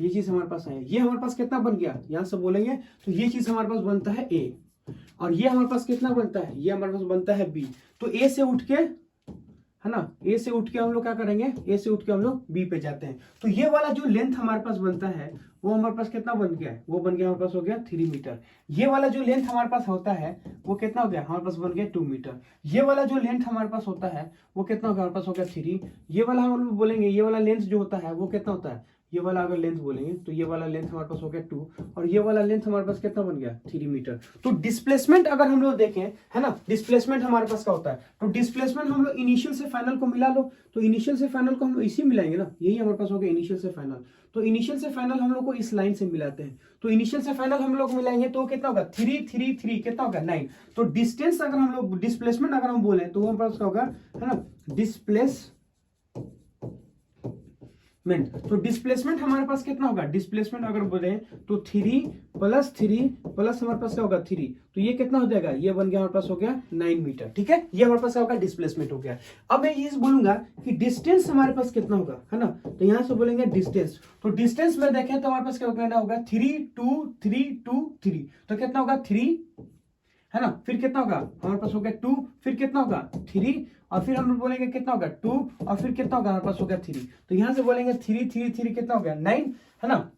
ये चीज हमारे पास है। ये हमारे पास कितना बन गया, यहां से बोलेंगे तो ये चीज हमारे पास बनता है ए, और ये हमारे पास कितना बनता है, ये हमारे पास बनता है बी। तो ए से उठ के, है ना, ए से उठ के हम लोग क्या करेंगे, ए से उठ के हम लोग बी पे जाते हैं। तो ये वाला जो लेंथ हमारे पास बनता है वो हमारे पास कितना बन गया, वो बन गया हमारे पास हो गया 3 मीटर। ये वाला जो लेंथ हमारे पास होता है वो कितना हो गया, हमारे पास बन गया 2 मीटर। ये वाला जो लेंथ हमारे पास होता है वो कितना हो गया, हमारे पास हो गया 3। ये वाला हम लोग बोलेंगे, ये वाला लेंथ जो होता है वो कितना होता है, ये वाला अगर लेंथ बोलेंगे तो ये वाला लेंथ हमारे पास हो गया 2, और ये वाला लेंथ हमारे पास कितना बन गया 3 मीटर। तो डिस्प्लेसमेंट अगर हम लोग देखें, है ना, डिस्प्लेसमेंट हमारे पास क्या होता है, तो डिस्प्लेसमेंट हम लोग इनिशियल से फाइनल को मिला लो, तो इनिशियल से फाइनल को हम लोग इसी मिलाएंगे ना, यही हमारे पास हो गया इनिशियल से फाइनल। तो इनिशियल से फाइनल हम लोग को इस लाइन से मिलाते हैं, तो इनिशियल से फाइनल हम लोग मिलाएंगे तो कितना होगा 3 3 3 कितना होगा 9। तो डिस्टेंस अगर हम लोग डिस्प्लेसमेंट अगर हम बोले तो हमारे पास क्या होगा, है ना, तो डिस्प्लेसमेंट हमारे पास कितना होगा, डिस्प्लेसमेंट अगर बोले तो 3 प्लस हमारे पास क्या होगा 3, तो ये कितना हो जाएगा, ये बन गया हमारे पास हो गया 9 मीटर। ठीक है, ये हमारे पास क्या होगा, डिस्प्लेसमेंट हो गया। अब मैं ये बोलूंगा कि डिस्टेंस हमारे पास कितना होगा, है ना, तो यहां से बोलेंगे डिस्टेंस। तो डिस्टेंस में देखें तो हमारे पास क्या होगा 3 2 3 2 3, तो कितना होगा 3, है ना, फिर कितना होगा हमारे पास हो गया 2, फिर कितना होगा 3, और फिर हम बोलेंगे कितना होगा 2, और फिर कितना होगा हमारे पास हो गया 3। तो यहां से बोलेंगे 3 3 3 कितना हो गया 9, है ना,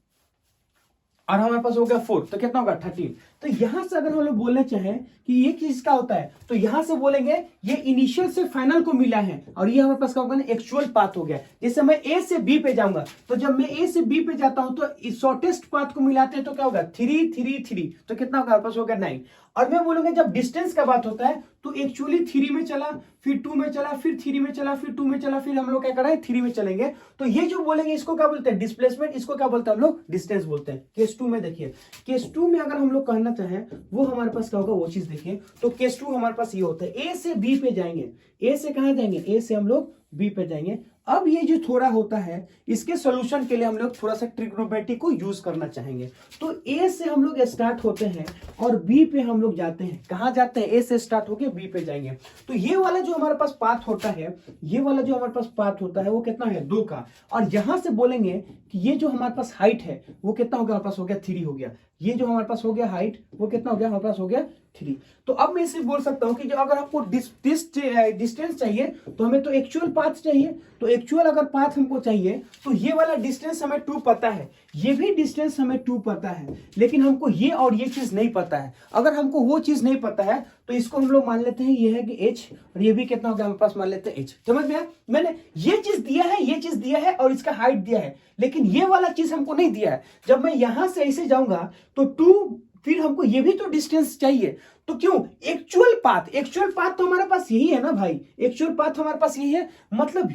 और हमारे पास हो गया 4, तो कितना होगा 13। तो यहां से अगर हम लोग बोलना चाहें कि ये चीज का होता है, तो यहां से बोलेंगे ये इनिशियल से फाइनल को मिला है, और ये हमारे पास क्या होगा ना, एक्चुअल पाथ हो गया। जैसे मैं ए से बी पे जाऊंगा, तो जब मैं ए से बी पे जाता हूं तो इस शॉर्टेस्ट पाथ को मिलाते हैं तो क्या होगा 3 3 3, तो कितना होगा हमारे पास हो गया 9। और मैं बोलूंगा जब डिस्टेंस का बात होता है तो एक्चुअली 3 में चला, फिर 2 में चला, फिर 3 में चला, फिर 2 में चला, फिर हम लोग क्या कर रहे हैं 3 में चलेंगे। तो ये जो बोलेंगे इसको क्या बोलते हैं, डिस्प्लेसमेंट, इसको क्या बोलते हैं हम लोग, डिस्टेंस बोलते हैं। केस 2 में देखिए, केस 2 में अगर हम लोग कहना चाहें वो हमारे पास क्या होगा, वो चीज देखिए। तो केस 2 हमारे पास ये होता है, ए से बी पे जाएंगे, ए से कहां जाएंगे, ए से हम लोग बी पे जाएंगे। अब ये जो थोड़ा होता है इसके सॉल्यूशन के लिए हम लोग थोड़ा सा ट्रिग्नोमेट्री को यूज करना चाहेंगे। तो ए से हम लोग स्टार्ट होते हैं और बी पे हम लोग जाते हैं, कहां जाते हैं, ए से स्टार्ट होके बी पे जाएंगे। तो ये वाला जो हमारे पास पाथ होता है, ये वाला जो हमारे पास पाथ होता है वो कितना है 2 का, और यहां से बोलेंगे कि ये जो हमारे पास हाइट है वो कितना हो गया, हमारे पास हो गया 3 हो गया। ये जो हमारे पास हो गया हाइट वो कितना हो गया, हमारे पास हो गया 3। तो अब मैं इसे बोल सकता हूं कि जो अगर आपको डिस्टेंस चाहिए तो हमें तो एक्चुअल पाथ चाहिए। तो एक्चुअल अगर पाथ हमको चाहिए तो ये वाला डिस्टेंस हमें 2 पता है, ये भी डिस्टेंस हमें 2 पता है, लेकिन हमको ये और ये चीज नहीं पता है। अगर हमको वो चीज नहीं पता है तो इसको हम लोग मान लेते हैं ये है कि h, और ये भी कितना हो गया हमारे पास मान लेते हैं h। समझ में आया, मैंने ये चीज दिया है, ये चीज दिया है और इसका हाइट दिया है, लेकिन ये वाला चीज हमको नहीं दिया है। जब मैं यहां से ऐसे जाऊंगा तो 2, फिर हमको ये भी तो डिस्टेंस चाहिए। तो क्यों, एक्चुअल पाथ तो हमारे पास यही है ना भाई, एक्चुअल पाथ हमारे पास यही है, मतलब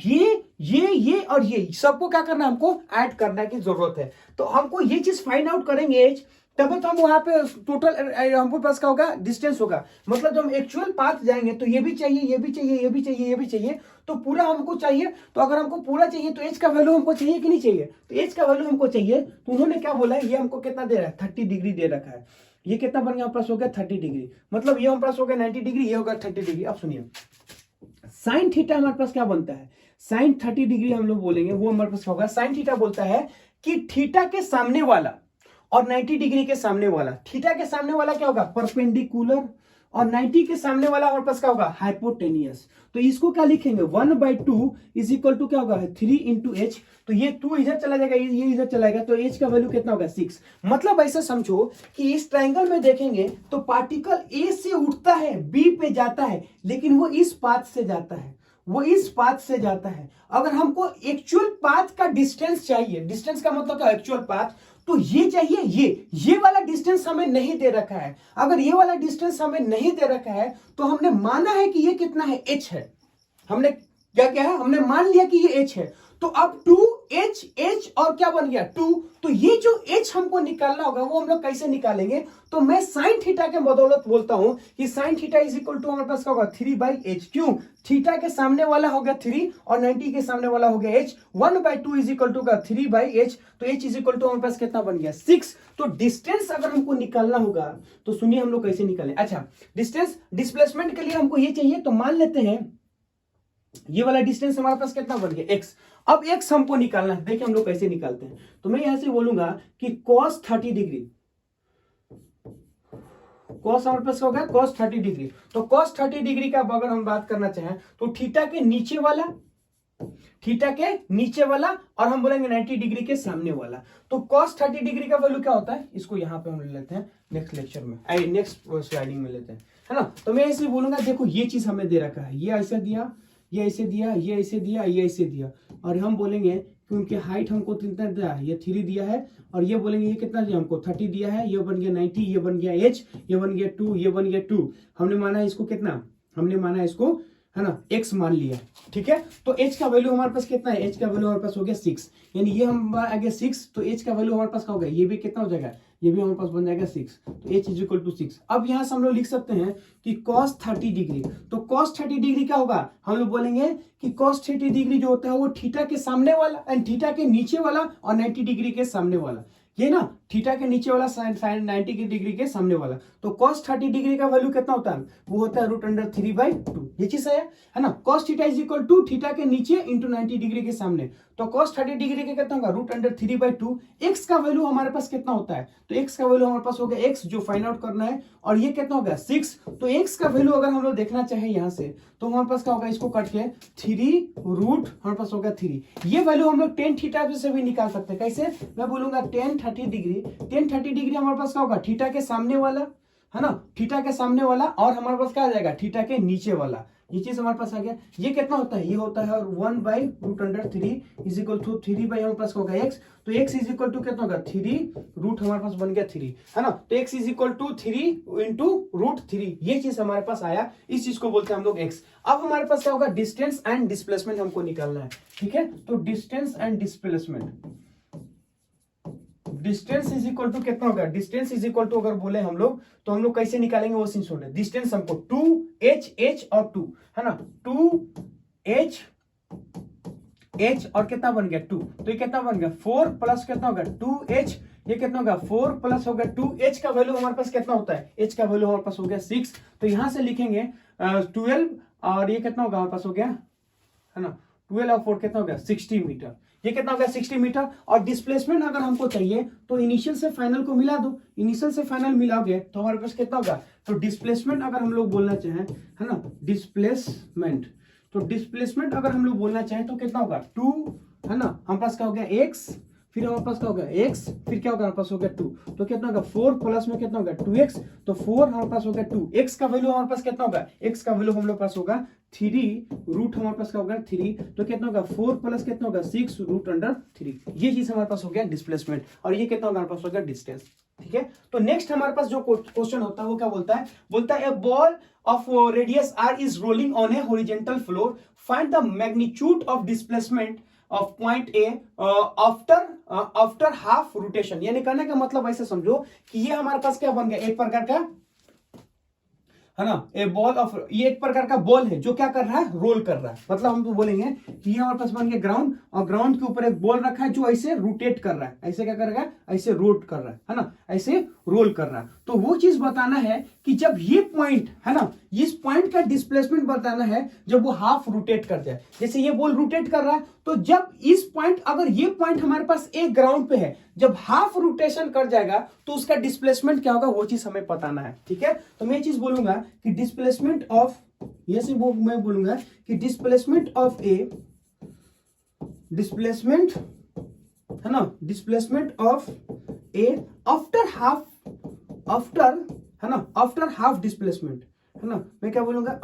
ये और ये सबको क्या करना है, हमको ऐड करने की जरूरत है। तो हमको ये चीज फाइंड आउट करेंगे एज, तब तो हम वहां पे टोटल हमको पास क्या होगा, डिस्टेंस होगा। मतलब जब हम एक्चुअल पाथ जाएंगे तो ये भी चाहिए, ये भी चाहिए, ये भी चाहिए, ये भी चाहिए, तो पूरा हमको चाहिए। तो अगर हमको पूरा चाहिए तो एच का वैल्यू हमको चाहिए कि नहीं चाहिए, तो एच का वैल्यू हमको चाहिए। तो उन्होंने क्या बोला है, ये हमको कितना दे रहा है, 30 डिग्री दे रखा है। ये कितना बन गया प्लस हो गया 30 डिग्री, मतलब ये हम प्लस हो गया 90 डिग्री, ये होगा 30 डिग्री। अब सुनिए साइन थीटा हमारे पास क्या बनता है, साइन 30 डिग्री हम लोग बोलेंगे, वो हमारे पास होगा साइन थीटा बोलता है कि थीटा के सामने वाला और 90 डिग्री के सामने वाला, थीटा के सामने वाला क्या होगा, परपेंडिकुलर, और 90 के सामने वाला हमारे पास क्या होगा, हाइपोटेनियस। तो इसको क्या लिखेंगे, 1/2 इज इक्वल टू क्या होगा, 3 इंटू एच। तो ये 2 इधर चला जाएगा, ये इधर चला जाएगा, तो एच का वैल्यू कितना होगा, 6। मतलब ऐसा समझो कि इस ट्रायंगल में देखेंगे तो पार्टिकल ए से उठता है, बी पे जाता है, लेकिन वो इस पाथ से जाता है, वो इस पाथ से जाता है। अगर हमको एक्चुअल पाथ का डिस्टेंस चाहिए, डिस्टेंस का मतलब क्या, एक्चुअल पाथ, तो ये चाहिए, ये वाला डिस्टेंस हमें नहीं दे रखा है। अगर ये वाला डिस्टेंस हमें नहीं दे रखा है तो हमने माना है कि ये कितना है, एच है। हमने क्या क्या है, हमने मान लिया कि ये एच है। तो अब 2h और क्या बन गया 2। तो ये जो h हमको निकालना होगा वो हम लोग कैसे निकालेंगे, तो मैं साइन थीटा के बदौलत बोलता हूं कि sine theta is equal to हमारे पास क्या होगा 3/h। क्यों, थीटा के सामने वाला हो गया 3 और 90 के सामने वाला हो गया h, 1/2 इज इक्वल टू का 3/h। तो h इज इक्वल टू हमारे पास कितना बन गया 6। तो डिस्टेंस अगर हमको निकालना होगा तो सुनिए हम लोग कैसे निकालें। अच्छा, डिस्टेंस डिस्प्लेसमेंट के लिए हमको ये चाहिए, तो मान लेते हैं ये वाला डिस्टेंस हमारे पास कितना बन गया x। अब x हमको निकालना है, देखिए हम लोग कैसे निकालते हैं। तो मैं यहां से बोलूंगा कि cos 30 डिग्री, cos हमारे पास हो गया cos 30 डिग्री। तो cos 30 डिग्री का अगर हम बात करना चाहें तो थीटा के नीचे वाला, थीटा के नीचे वाला, और हम बोलेंगे 90 डिग्री के सामने वाला। तो cos 30 डिग्री का वैल्यू क्या होता है, इसको यहां पे हम ले लेते हैं नेक्स्ट लेक्चर में, नेक्स्ट स्लाइडिंग में लेते हैं, है ना। तो मैं ऐसे बोलूंगा, देखो ये चीज हमें दे रखा है, ये ऐसे दिया, ये ऐसे दिया, ये ऐसे दिया, ये ऐसे दिया, और हम बोलेंगे कि उनके हाइट हमको कितना दिया है, ये 3 दिया है, और ये बोलेंगे ये कितना दिया हमको 30 दिया है, ये बन गया 90, ये बन गया h, ये बन गया 2, ये बन गया 2। हमने माना इसको कितना, हमने माना इसको, है ना, x मान लिया, ठीक है। तो h का वैल्यू हमारे पास कितना है, h का वैल्यू हमारे पास हो गया 6, यानी ये हम आ गया 6, तो h का वैल्यू हमारे पास क्या हो गया, ये भी कितना हो जाएगा, ये भी हमारे पास बन जाएगा 6। तो h इज इक्वल टू 6। अब यहां से हम लोग लिख सकते हैं कि cos 30 डिग्री, तो cos 30 डिग्री क्या होगा, हम लोग बोलेंगे कि cos 30 डिग्री जो होता है वो थीटा के सामने वाला एंड थीटा के नीचे वाला और 90 डिग्री के सामने वाला, ये ना थीटा के नीचे वाला साइन 90 डिग्री के सामने वाला। तो cos 30 डिग्री का वैल्यू कितना होता है, वो होता है √3/2। ये चीज है ना। cos theta is equal to theta के नीचे इंटू 90 डिग्री के सामने। तो cos 30 डिग्री के कितना होगा √3/2। x का वैल्यू हमारे पास कितना होता है, तो x का वैल्यू हमारे पास हो गया x, जो फाइंड आउट करना है, और ये कितना होगा 6। तो x का वैल्यू अगर हम लोग देखना चाहे यहां से, तो हमारे पास क्या होगा, इसको कट के 3 हमारे पास होगा 3। ये वैल्यू हम लोग tan थीटा से भी निकाल सकते हैं। कैसे, मैं बोलूंगा tan 30 डिग्री, tan 30 डिग्री हमारे पास क्या होगा, थीटा के सामने वाला, है ना, थीटा के सामने वाला, और हमारे पास क्या आ जाएगा, थीटा के नीचे वाला। ये चीज हमारे पास आ गया। ये कितना होता है, ये होता है 1/√3 इज इक्वल टू 3 बाई हमारे पास होगा x। तो x इज इक्वल टू कितना होगा 3 रूट हमारे पास बन गया 3, है ना। तो x is equal to 3 into √3, ये चीज हमारे पास आया। इस चीज को बोलते हैं हम लोग x। अब हमारे पास क्या होगा, डिस्टेंस एंड डिस्प्लेसमेंट हमको निकालना है, ठीक है। तो distance and displacement, distance is equal to कितना होगा, डिस्टेंस इज इक्वल टू अगर बोले हम लोग तो हम लोग कैसे निकालेंगे वो सीन सुन। डिस्टेंस हमको 2h और 2, है ना, 2h और कितना बन गया 2, तो ये कितना बन गया 4 प्लस कितना होगा 2h, ये कितना होगा 4 प्लस होगा 2h का वैल्यू हमारे पास कितना होता है, h का वैल्यू हमारे पास हो गया 6। तो यहां से लिखेंगे 12 और ये कितना होगा हमारे पास हो गया, है ना, 12 और 4 कितना हो गया 60 मीटर। ये कितना हो गया 60 मीटर। और डिस्प्लेसमेंट अगर हमको चाहिए तो इनिशियल से फाइनल को मिला दो, इनिशियल से फाइनल मिलाओगे तो हमारे पास कितना होगा। तो डिस्प्लेसमेंट अगर हम लोग बोलना चाहें, है ना, डिस्प्लेसमेंट, तो डिस्प्लेसमेंट अगर हम लोग बोलना चाहें तो कितना होगा 2, है ना, हमारे पास क्या हो गया x, फिर हमारे पास क्या होगा x, फिर क्या होगा हमारे पास हो गया 2, तो कितना होगा 4 प्लस में कितना होगा 2x, तो 4 हमारे पास हो गया 2। x का वैल्यू हमारे पास कितना होगा, x का वैल्यू हम लोग पास होगा 3 रूट हमारे पास क्या होगा 3, तो कितना होगा 4 प्लस कितना होगा 6 √3। ये चीज हमारे पास हो गया डिस्प्लेसमेंट, और ये कितना हमारे पास हो गया डिस्टेंस, ठीक है। तो नेक्स्ट हमारे पास जो क्वेश्चन होता है वो क्या बोलता है ए ball of radius r is rolling on a horizontal floor. Find the magnitude of displacement of point A after after half rotation, यानी कहने का मतलब ऐसे समझो कि ये हमारे पास क्या बन गया, एक प्रकार का है ना, ए बॉल ऑफ, ये एक प्रकार का बॉल है जो क्या कर रहा है, रोल कर रहा है। मतलब हम तो बोलेंगे कि ये हमारे पास बन गया ग्राउंड, और ग्राउंड के ऊपर एक बॉल रखा है जो ऐसे रोटेट कर रहा है, ऐसे क्या करेगा, ऐसे रोट कर रहा है ना, ऐसे रोल कर रहा है। तो वो चीज बताना है कि जब ये पॉइंट है ना, इस पॉइंट का डिस्प्लेसमेंट बताना है जब वो हाफ रोटेट कर जाए। जैसे ये बॉल रोटेट कर रहा है, तो जब इस पॉइंट, अगर ये पॉइंट हमारे पास एक ग्राउंड पे है, जब हाफ रोटेशन कर जाएगा तो उसका डिस्प्लेसमेंट क्या होगा, वो चीज हमें बताना है। ठीक है, तो मैं चीज बोलूंगा कि डिस्प्लेसमेंट ऑफ, ये से वो मैं बोलूंगा कि डिस्प्लेसमेंट ऑफ ए, डिस्प्लेसमेंट है ना, displacement of A after half, after है ना, आफ्टर हाफ डिस्प्लेसमेंट है ना, मैं क्या बोलूंगा,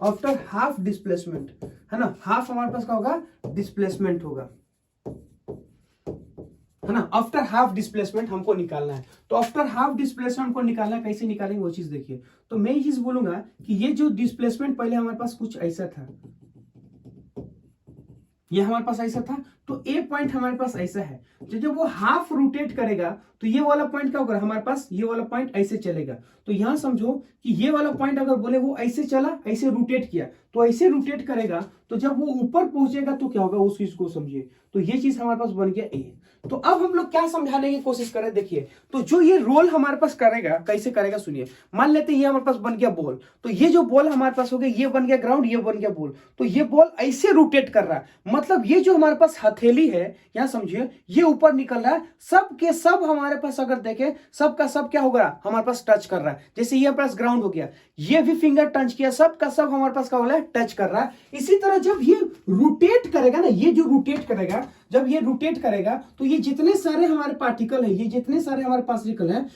आफ्टर हाफ डिस्प्लेसमेंट है ना, हाफ हमारे पास क्या होगा, डिस्प्लेसमेंट होगा है ना। आफ्टर हाफ डिस्प्लेसमेंट हमको निकालना है, तो आफ्टर हाफ डिस्प्लेसमेंट हमको निकालना है, कैसे निकालेंगे वो चीज देखिए। तो मैं ये चीज बोलूंगा कि ये जो डिस्प्लेसमेंट पहले हमारे पास कुछ ऐसा था, ये हमारे पास ऐसा था, तो ए पॉइंट हमारे पास ऐसा है, तो जब वो हाफ रोटेट करेगा तो ये वाला पॉइंट क्या होगा हमारे पास, ये वाला पॉइंट ऐसे चलेगा। तो यहां समझो कि ये वाला पॉइंट अगर बोले वो ऐसे चला, ऐसे रोटेट किया, तो ऐसे रोटेट करेगा, तो जब वो ऊपर पहुंचेगा तो क्या होगा, उस चीज को समझिए। तो ये चीज हमारे पास बन गया ए। तो अब हम लोग क्या समझाने की कोशिश करें, देखिए, तो जो ये रोल हमारे पास करेगा, कैसे करेगा सुनिए। मान लेते हैं ये हमारे पास बन गया बॉल, तो ये जो बॉल हमारे पास हो गया, ये बन गया ग्राउंड, ये बन गया बॉल, तो ये बॉल ऐसे रोटेट कर रहा है, मतलब ये जो हमारे पास हथेली है, यहां समझिए, ये ऊपर निकल रहा है, सब के सब हमारे पास अगर देखें, सब का सब क्या होगा, हमारे पास टच कर रहा है। जैसे ये हमारे पास ग्राउंड हो गया, ये भी फिंगर टच किया, सब का सब हमारे पास क्या हो रहा है, टच कर रहा है। इसी तरह जब ये रोटेट करेगा ना, ये जो रोटेट करेगा, जब ये रोटेट करेगा, तो ये जितने सारे हमारे पार्टिकल है, ये जितने सारे हमारे पार्टिकल हैं,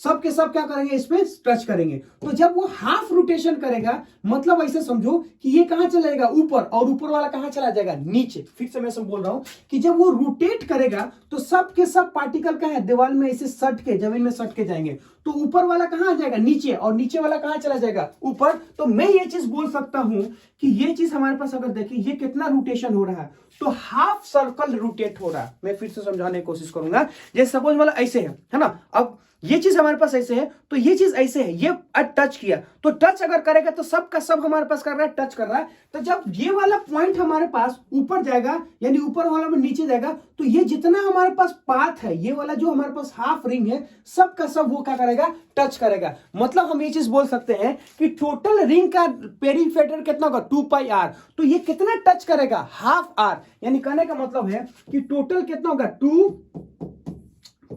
सब के सब क्या करेंगे, इस पे टच करेंगे। तो जब वो हाफ रोटेशन करेगा, मतलब ऐसे समझो कि ये कहां चलेगा, ऊपर, और ऊपर वाला कहां चला जाएगा, नीचे। फिर से मैं सब बोल रहा हूं कि जब वो रोटेट करेगा तो सब के सब पार्टिकल का है दीवार में ऐसे सट के, जमीन में सट के जाएंगे, तो ऊपर वाला कहां आ जाएगा, नीचे, और नीचे वाला कहां चला जाएगा, ऊपर। तो मैं ये चीज बोल सकता हूं कि ये चीज हमारे पास अगर देखिए, ये कितना रोटेशन हो रहा है, तो हाफ सर्कल रोटेट हो रहा है। मैं फिर से समझाने की कोशिश करूंगा। जैसे सपोज वाला ऐसे है ना, अब ये चीज हमारे पास ऐसे है, तो ये चीज ऐसे है, ये टच किया, तो टच अगर करेगा तो सब का सब हमारे पास कर रहा है, टच कर रहा है। तो जब ये वाला पॉइंट हमारे पास ऊपर जाएगा, यानी ऊपर वाला में नीचे जाएगा, तो ये जितना हमारे पास पाथ है, ये वाला जो हमारे पास हाफ रिंग है, सब का सब वो क्या करेगा, टच करेगा। मतलब हम ये चीज बोल सकते हैं कि टोटल रिंग का पेरीमीटर कितना होगा, 2 पाई आर। तो ये कितना टच करेगा, हाफ आर, यानी कहने का मतलब है कि टोटल कितना होगा, 2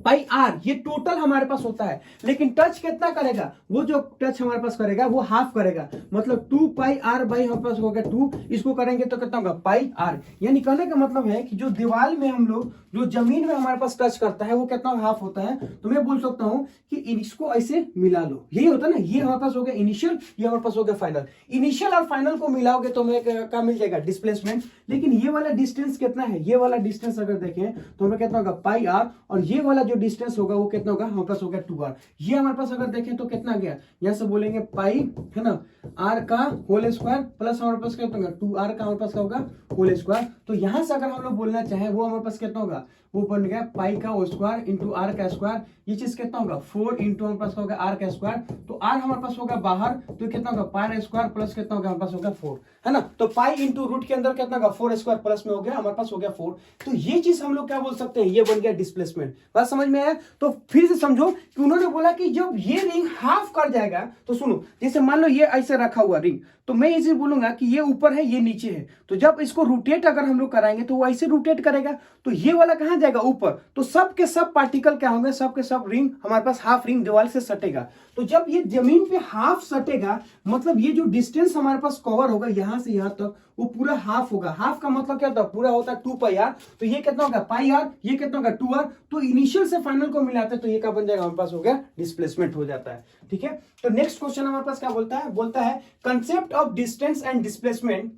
पाई आर, ये टोटल हमारे पास होता है। लेकिन टच कितना करेगा, वो जो टच हमारे पास करेगा वो हाफ करेगा, मतलब 2 पाई आर बाई हमारे पास होगा 2, इसको करेंगे तो कितना होगा, पाई आर। यानी कहने का मतलब है कि जो दीवार में हम लोग, जो जमीन में हमारे पास टच करता है, वो कितना हाफ होता है। तो मैं बोल सकता हूं कि इसको ऐसे मिला लो, यही होता है ना, ये हमारे पास हो गया इनिशियल, ये हमारे पास हो गया फाइनल। इनिशियल और फाइनल को मिलाओगे तो हमें क्या मिल जाएगा, डिस्प्लेसमेंट। लेकिन ये वाला डिस्टेंस कितना है, ये वाला डिस्टेंस अगर देखें तो हमें कितना होगा, पाई आर, और ये वाला जो डिस्टेंस होगा वो कितना होगा, हमारे पास हो गया 2 आर। ये हमारे पास अगर देखें तो कितना गया, यहां से बोलेंगे पाई है ना, आर का होल स्क्वायर प्लस हमारे पास कितना होगा, 2 आर का हमारे पास क्या होगा, होल स्क्वायर। तो यहां से अगर हम लोग बोलना चाहें, वो हमारे पास कितना होगा, वो बन गया पाई का स्क्वायर इंटू आर का स्क्वायर। ये चीज कितना होगा, 4 इंटू हमारे पास होगा आर का स्क्वायर। तो आर हमारे पास होगा बाहर, तो कितना होगा, पाई स्क्वायर प्लस कितना होगा, हमारे पास होगा 4, है ना। तो पाई इंटू रूट के अंदर कितना होगा, 4 स्क्वायर प्लस में हो गया, हमारे पास हो गया 4। तो ये चीज हम लोग क्या बोल सकते हैं, ये बन गया डिस्प्लेसमेंट। बात समझ में आया। तो फिर से समझो कि उन्होंने बोला कि जब ये रिंग हाफ कर जाएगा, तो सुनो, जैसे मान लो ये ऐसे रखा हुआ रिंग, तो मैं इसे बोलूंगा कि ये ऊपर है, ये नीचे है, तो जब इसको रोटेट अगर हम लोग कराएंगे तो वो ऐसे रोटेट करेगा, तो ये वाला कहां जाएगा, ऊपर। तो सब के सब पार्टिकल क्या होंगे, सब के सब रिंग हमारे पास हाफ रिंग दीवार से सटेगा। तो जब ये जमीन पे हाफ सटेगा, मतलब ये जो डिस्टेंस हमारे पास कवर होगा यहां से यहां तक, वो पूरा हाफ होगा। हाफ का मतलब क्या होता है, पूरा होता है 2 पाई आर। तो ये कितना होगा, पाई आर, ये कितना होगा, 2 आर। तो इनिशियल से फाइनल को मिलाते हैं तो ये क्या बन जाएगा, हमारे पास हो गया डिस्प्लेसमेंट हो जाता है। ठीक है, तो नेक्स्ट क्वेश्चन हमारे पास क्या बोलता है concept of distance and displacement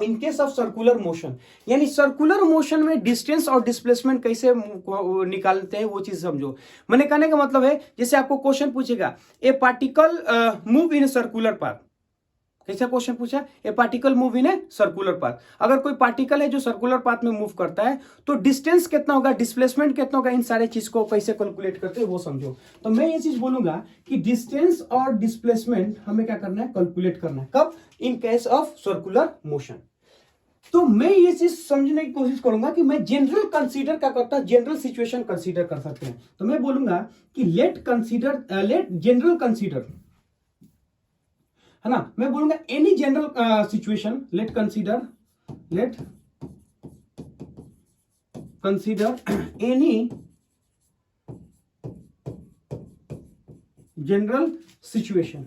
in case of circular motion. यानी सर्कुलर मोशन में डिस्टेंस और डिस्प्लेसमेंट कैसे निकालते हैं, वो चीज समझो। मैंने कहने का मतलब है, जैसे आपको क्वेश्चन पूछेगा, ए particle move in circular path, कैसा क्वेश्चन पूछा, ए particle move in a circular path. अगर कोई पार्टिकल है जो सर्कुलर पाथ में मूव करता है तो डिस्टेंस कितना होगा, डिस्प्लेसमेंट कितना होगा, इन सारे चीज को कैसे कैलकुलेट करते हैं वो समझो। तो मैं ये चीज बोलूंगा कि डिस्टेंस और डिस्प्लेसमेंट हमें क्या करना है, कैलकुलेट करना है। कब, in case of circular motion. तो मैं ये चीज समझने की कोशिश करूंगा कि मैं जनरल कंसीडर क्या करता हूं, जनरल सिचुएशन कंसीडर कर सकते हैं। तो मैं बोलूंगा कि लेट जनरल कंसीडर, है ना, मैं बोलूंगा any general situation, late consider any general situation,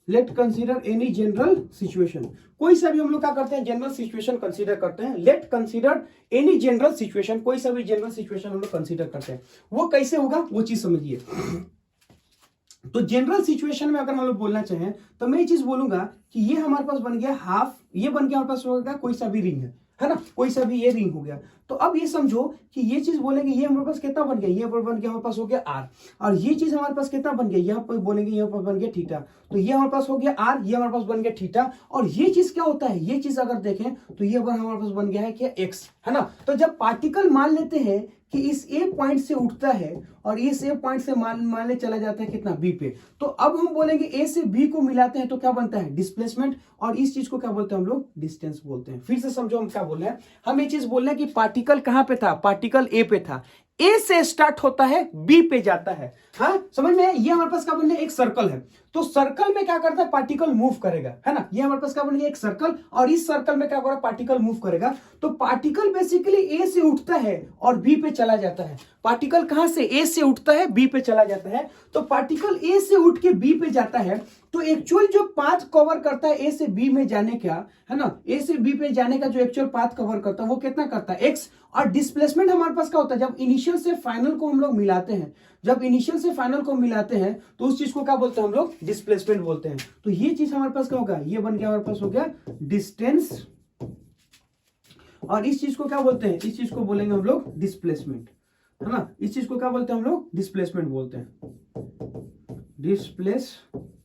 late consider any general situation. कोई सा भी हम लोग क्या करते हैं, जनरल सिचुएशन कंसीडर करते हैं। Late consider any general situation, कोई सा भी जनरल सिचुएशन हम लोग कंसीडर करते हैं। वो कैसे होगा वो चीज समझिए। तो जनरल सिचुएशन में अगर हम लोग बोलना चाहें तो मैं ये चीज बोलूंगा कि ये हमारे पास बन गया हाफ, ये बन गया हमारे पास होगा कोई सा भी रिंग है ना, कोई सा भी ये रिंग हो गया। तो अब ये समझो कि ये चीज बोलेंगे ये हमारे पास कितना बन गया, ये बन गया हमारे पास हो गया आर, और ये चीज हमारे पास कितना बन गया, यहाँ पर बोलेंगे यहाँ पर बन गया थीटा। तो ये हमारे पास हो गया आर, ये हमारे पास बन गया थीटा। और ये चीज क्या होता है, ये चीज अगर देखें तो ये हमारे पास बन गया है क्या, एक्स, है ना। तो जब पार्टिकल मान लेते हैं कि इस ए पॉइंट से उठता है और इस ए पॉइंट से मान ले चला जाता है कितना, बी पे, तो अब हम बोलेंगे ए से बी को मिलाते हैं तो क्या बनता है, डिस्प्लेसमेंट। और इस चीज को क्या बोलते हैं हम लोग, डिस्टेंस बोलते हैं। फिर से समझो हम क्या बोल रहे हैं, हम ये चीज बोल रहे हैं कि पार्टिकल कहां पे था, पार्टिकल ए पे था, ए से स्टार्ट होता है बी पे जाता है। हाँ समझ में, ये हमारे पास क्या बन गया, एक सर्कल है। तो सर्कल में क्या करता है, पार्टिकल मूव करेगा, है ना। ये हमारे पास क्या बन गया, एक सर्कल, और इस सर्कल में क्या कर रहा है, पार्टिकल मूव करेगा। तो पार्टिकल बेसिकली ए से उठता है और बी पे चला जाता है। पार्टिकल कहां से, ए से उठता है बी पे चला जाता है। तो पार्टिकल ए से उठ के बी पे जाता है, तो एक्चुअल जो पाथ कवर करता है ए से बी में जाने का, है ना, ए से बी पे जाने का जो एक्चुअल पाथ कवर करता है वो कितना करता है, एक्स। और डिस्प्लेसमेंट हमारे पास क्या होता है, जब इनिशियल से फाइनल को हम लोग मिलाते हैं, जब इनिशियल से फाइनल को मिलाते हैं तो उस चीज को क्या बोलते हैं हम लोग, डिस्प्लेसमेंट बोलते हैं। तो ये चीज हमारे पास क्या होगा, ये बन गया हमारे पास हो गया डिस्टेंस, और इस चीज को क्या बोलते हैं, इस चीज को बोलेंगे हम लोग डिस्प्लेसमेंट, है ना। इस चीज को क्या बोलते हैं हम लोग, डिस्प्लेसमेंट बोलते हैं, डिस्प्लेसमेंट।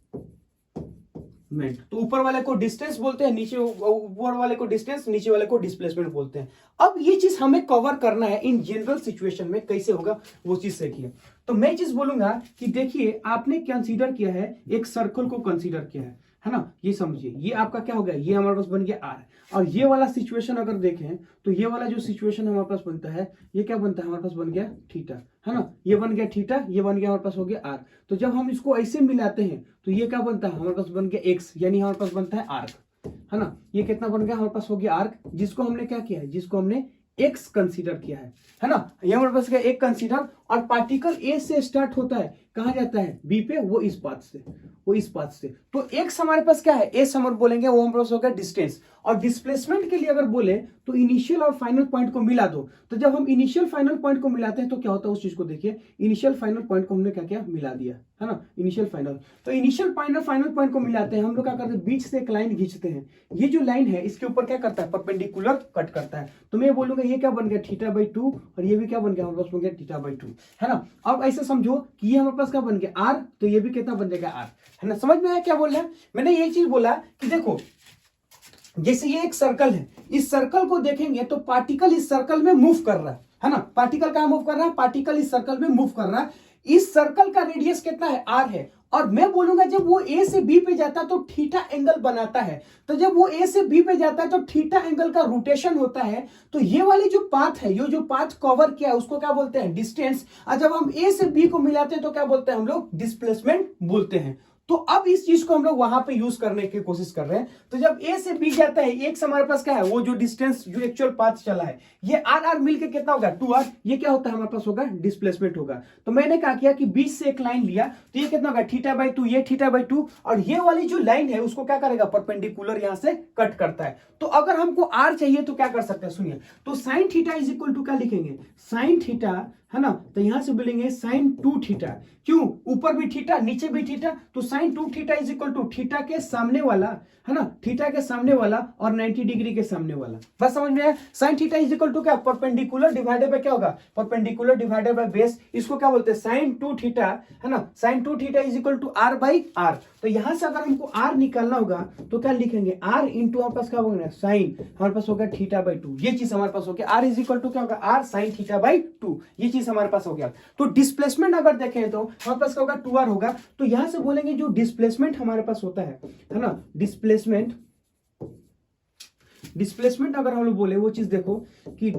तो ऊपर वाले को डिस्टेंस बोलते हैं, नीचे ऊपर वाले को डिस्टेंस, नीचे वाले को डिस्प्लेसमेंट बोलते हैं। अब ये चीज हमें कवर करना है इन जनरल सिचुएशन में, कैसे होगा वो चीज सीखिए। तो मैं चीज बोलूंगा कि देखिए आपने कंसीडर किया है, एक सर्कल को कंसीडर किया है ना, ये समझिए। ये आपका क्या हो गया, ये हमारे पास बन गया आर। और ये वाला सिचुएशन अगर देखें तो ये वाला जो सिचुएशन हमारे पास बनता है, ये क्या बनता है, हमारे पास बन गया थीटा, है ना। ये बन गया थीटा, ये बन गया हमारे पास हो गया आर। तो जब हम इसको ऐसे मिलाते हैं तो ये क्या बनता है, हमारे पास बन गया एक्स, यानी हमारे पास बनता है आर्क, है ना। ये कितना बन गया, हमारे पास हो गया आर्क, जिसको हमने क्या किया है, जिसको हमने एक्स कंसीडर किया है ना। ये हमारे पास क्या, एक कंसीडर। और पार्टिकल ए से स्टार्ट होता है, कहां जाता है, बी पे, वो इस पाथ से, वो इस पाथ से। तो एक्स हमारे पास क्या है, एस हम बोलेंगे, वो हमारे पास हो गया डिस्टेंस। और डिस्प्लेसमेंट के लिए अगर बोले तो इनिशियल और फाइनल पॉइंट को मिला दो। तो जब हम इनिशियल फाइनल पॉइंट को मिलाते हैं तो क्या होता है, उस चीज को देखिए। इनिशियल फाइनल पॉइंट को हमने क्या किया, मिला दिया, है ना, इनिशियल फाइनल। तो इनिशियल फाइनल पॉइंट को मिलाते हैं हम लोग, क्या करते हैं, बीच से एक लाइन खींचते हैं। ये जो लाइन है इसके ऊपर क्या करता है, परपेंडिकुलर कट करता है। तो मैं बोलूंगा ये क्या बन गया, θ/2, और ये भी क्या बन गया, हमारे पास बन गया θ/2, है ना। अब ऐसे समझो कि ये हमारे पास क्या बन गया, आर, तो ये भी कितना बन जाएगा, आर, है ना। समझ में आया क्या बोल रहे हैं। मैंने ये चीज बोला कि देखो जैसे ये एक सर्कल है, इस सर्कल को देखेंगे तो पार्टिकल इस सर्कल में मूव कर रहा है ना। पार्टिकल कहां मूव कर रहा है, पार्टिकल इस सर्कल में मूव कर रहा है। इस सर्कल का रेडियस कितना है, आर है। और मैं बोलूंगा जब वो ए से बी पे जाता है तो थीटा एंगल बनाता है। तो जब वो ए से बी पे जाता है तो थीटा एंगल का रोटेशन होता है। तो ये वाली जो पाथ है, ये जो पाथ कवर किया है उसको क्या बोलते हैं, डिस्टेंस। और जब हम ए से बी को मिलाते हैं तो क्या बोलते हैं हम लोग, डिस्प्लेसमेंट बोलते हैं। तो अब इस चीज को हम लोग वहां पे यूज करने की कोशिश कर रहे हैं। तो जब ए से बी जाता है, एक हमारे पास क्या है, वो जो डिस्टेंस जो एक्चुअल पाथ चला है, ये आर आर मिलकर कितना होगा, 2r। ये क्या होता है हमारे पास होगा, डिस्प्लेसमेंट होगा। तो मैंने क्या किया कि बीच से एक लाइन लिया, तो ये कितना होगा, θ/2, ये θ/2। और ये वाली जो लाइन है उसको क्या करेगा, परपेंडिकुलर यहां से कट करता है। तो अगर हमको r चाहिए तो क्या कर सकते हैं, सुनिए। तो sine theta is equal to क्या लिखेंगे, साइन थीटा, है ना। तो यहां से बोलेंगे साइन 2θ। क्यों, ऊपर भी थीटा नीचे भी थीटा, तो sine 2θ is equal to theta के सामने वाला, है ना, थीटा के सामने वाला और 90 डिग्री के सामने वाला। बस समझ में आया। Sine theta is equal to क्या, परपेंडिकुलर डिवाइडेड बाय क्या होगा, परपेंडिकुलर डिवाइडेड बाय बेस। इसको क्या बोलते हैं, साइन 2θ, है ना। Sine 2θ is equal to r/r। तो यहां से अगर हमको r निकालना होगा तो क्या लिखेंगे, r इंटू हमारे पास क्या होगा साइन, हमारे पास होगा थीटा बाई 2, ये चीज हमारे पास हो गया। r इज इक्वल टू क्या होगा, r साइन थीटा बाई 2, ये चीज हमारे पास हो गया। तो डिस्प्लेसमेंट अगर देखें तो हमारे पास क्या होगा 2r होगा। तो यहां से बोलेंगे जो डिस्प्लेसमेंट हमारे पास होता है ना, डिस्प्लेसमेंट अगर हम लोग बोले वो चीज देखो कि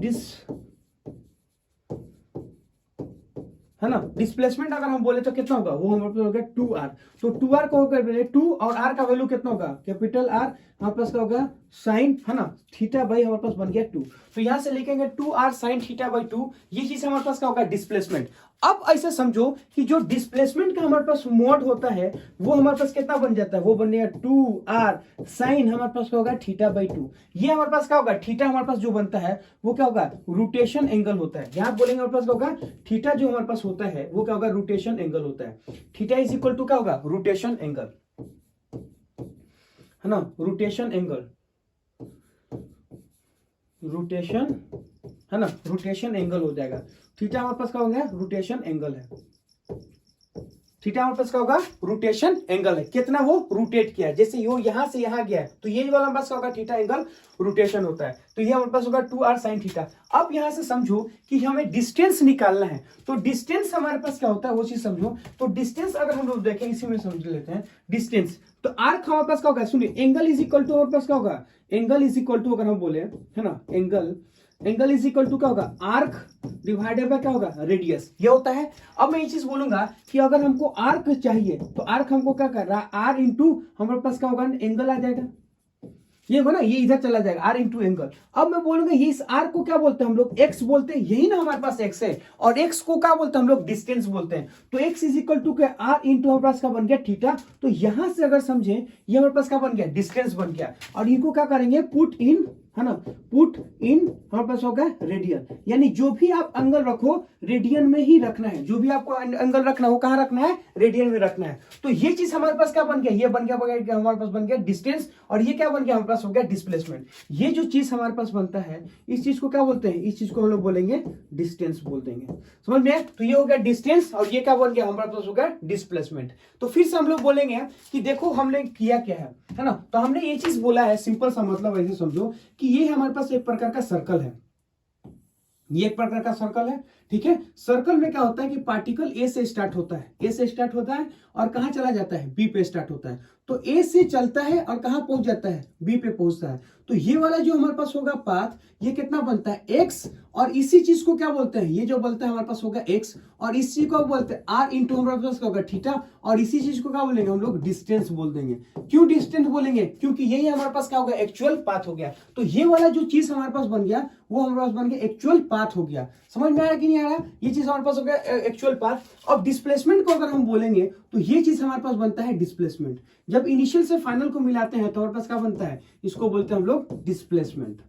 है ना, डिस्प्लेसमेंट अगर हम बोले तो कितना होगा, वो हमारे पास हो गया 2r। तो 2r को होकर 2 और r का वैल्यू कितना होगा, कैपिटल R, हमारे पास क्या होगा साइन, है ना, थीटा बाई हमारे पास बन गया 2। तो यहां से लिखेंगे 2r साइन थीटा बाई 2, ये चीज हमारे पास क्या होगा डिस्प्लेसमेंट। अब ऐसे समझो कि जो डिस्प्लेसमेंट का हमारे पास मोड होता है वो हमारे पास कितना बन जाता है, वो बन गया 2r साइन हमारे पास क्या होगा थीटा बाई 2। ये हमारे पास क्या होगा, थीटा हमारे पास जो बनता है वो क्या होगा, रोटेशन एंगल होता है। यहां बोलेंगे हमारे पास क्या होगा, थीटा जो हमारे पास होता है वो क्या होगा, रोटेशन एंगल होता है। थीटा इज इक्वल टू क्या होगा, रोटेशन एंगल, है ना, रोटेशन एंगल, रोटेशन, है ना, रोटेशन एंगल हो जाएगा। थीटा हमारे पास क्या हो गया, रोटेशन एंगल है। थीटा हमारे पास क्या होगा, रोटेशन एंगल है, कितना वो रोटेट किया है। जैसे वो यहां से यहां गया है तो ये वाला हमारे पास क्या होगा, थीटा एंगल रोटेशन होता है। तो ये हमारे पास होगा 2r साइन थीटा। अब यहां से समझो कि हमें डिस्टेंस निकालना है, तो डिस्टेंस हमारे पास क्या होता है वो चीज समझो। तो डिस्टेंस अगर हम लोग देखें, इसी में समझ लेते हैं डिस्टेंस। तो आर्क हमारे पास क्या होगा, सुनिए, एंगल इज इक्वल टू हमारे पास क्या होगा, एंगल इज इक्वल टू अगर हम बोले, है ना, एंगल इज इक्वल टू क्या होगा, आर्क डिवाइडेड बाय क्या होगा, रेडियस, ये होता है। अब मैं ये चीज बोलूंगा कि अगर हमको आर्क चाहिए तो आर्क हमको क्या कर रहा है, आर इंटू हमारे पास क्या होगा, एंगल आ जाएगा, ये होगा ना, ये इधर चला जाएगा आर इंटू एंगल। अब मैं बोलूंगा ये इस आर को क्या बोलते हैं हम लोग, एक्स बोलते हैं, यही ना हमारे पास एक्स है, और एक्स को क्या बोलते हैं हम लोग, डिस्टेंस बोलते हैं। तो एक्स इज इक्वल टू क्या, आर इंटू हमारे पास क्या बन गया, थीटा। तो यहां से अगर समझे ये हमारे पास क्या बन गया, डिस्टेंस बन गया। और इनको क्या करेंगे, पुट इन, है ना, पुट इन हमारे पास होगा रेडियन, यानी जो भी आप एंगल रखो रेडियन में ही रखना है, जो भी आपको एंगल रखना है वो कहां रखना है, रेडियन में रखना है। तो ये चीज हमारे पास क्या बन गया, ये बन गया हमारे पास बन गया डिस्टेंस, और ये क्या बन गया हमारे पास हो गया डिस्प्लेसमेंट। ये जो चीज हमारे पास बनता है इस चीज को क्या बोलते हैं, इस चीज को हम लोग बोलेंगे डिस्टेंस बोल देंगे, समझ में। तो ये हो गया डिस्टेंस और ये क्या बन गया हमारे पास हो गया डिस्प्लेसमेंट। तो फिर से हम लोग बोलेंगे कि देखो हमने किया क्या है ना। तो हमने ये चीज बोला है, सिंपल सा मतलब ऐसे समझो कि ये हमारे पास एक प्रकार का सर्कल है, ये एक प्रकार का सर्कल है, ठीक है। सर्कल में क्या होता है कि पार्टिकल ए से स्टार्ट होता है, ए से स्टार्ट होता है और कहां चला जाता है, बी पे स्टार्ट होता है। तो ए से चलता है और कहां पहुंच जाता है, बी पे पहुंचता है। तो ये वाला जो हमारे पास होगा पाथ, ये कितना बनता है, एक्स, और इसी चीज को क्या बोलते हैं, ये जो बोलता है हमारे पास होगा एक्स, और इस चीज को बोलते हैं आर इंटू हमारे पास होगा थीटा, और इसी चीज को क्या बोलेंगे हम लोग, डिस्टेंस बोल देंगे। क्यों डिस्टेंस बोलेंगे, क्योंकि यही हमारे पास क्या होगा, एक्चुअल पाथ हो गया। तो ये वाला जो चीज हमारे पास बन गया वो हमारे पास बन गया एक्चुअल पाथ हो गया। समझ में आ रहा कि नहीं आ रहा, ये चीज हमारे पास हो गया एक्चुअल पाथ। अब डिस्प्लेसमेंट को अगर हम बोलेंगे तो ये चीज हमारे पास बनता है डिस्प्लेसमेंट। जब इनिशियल से फाइनल को मिलाते हैं तो हमारे पास क्या बनता है, इसको बोलते हैं हम लोग डिस्प्लेसमेंट,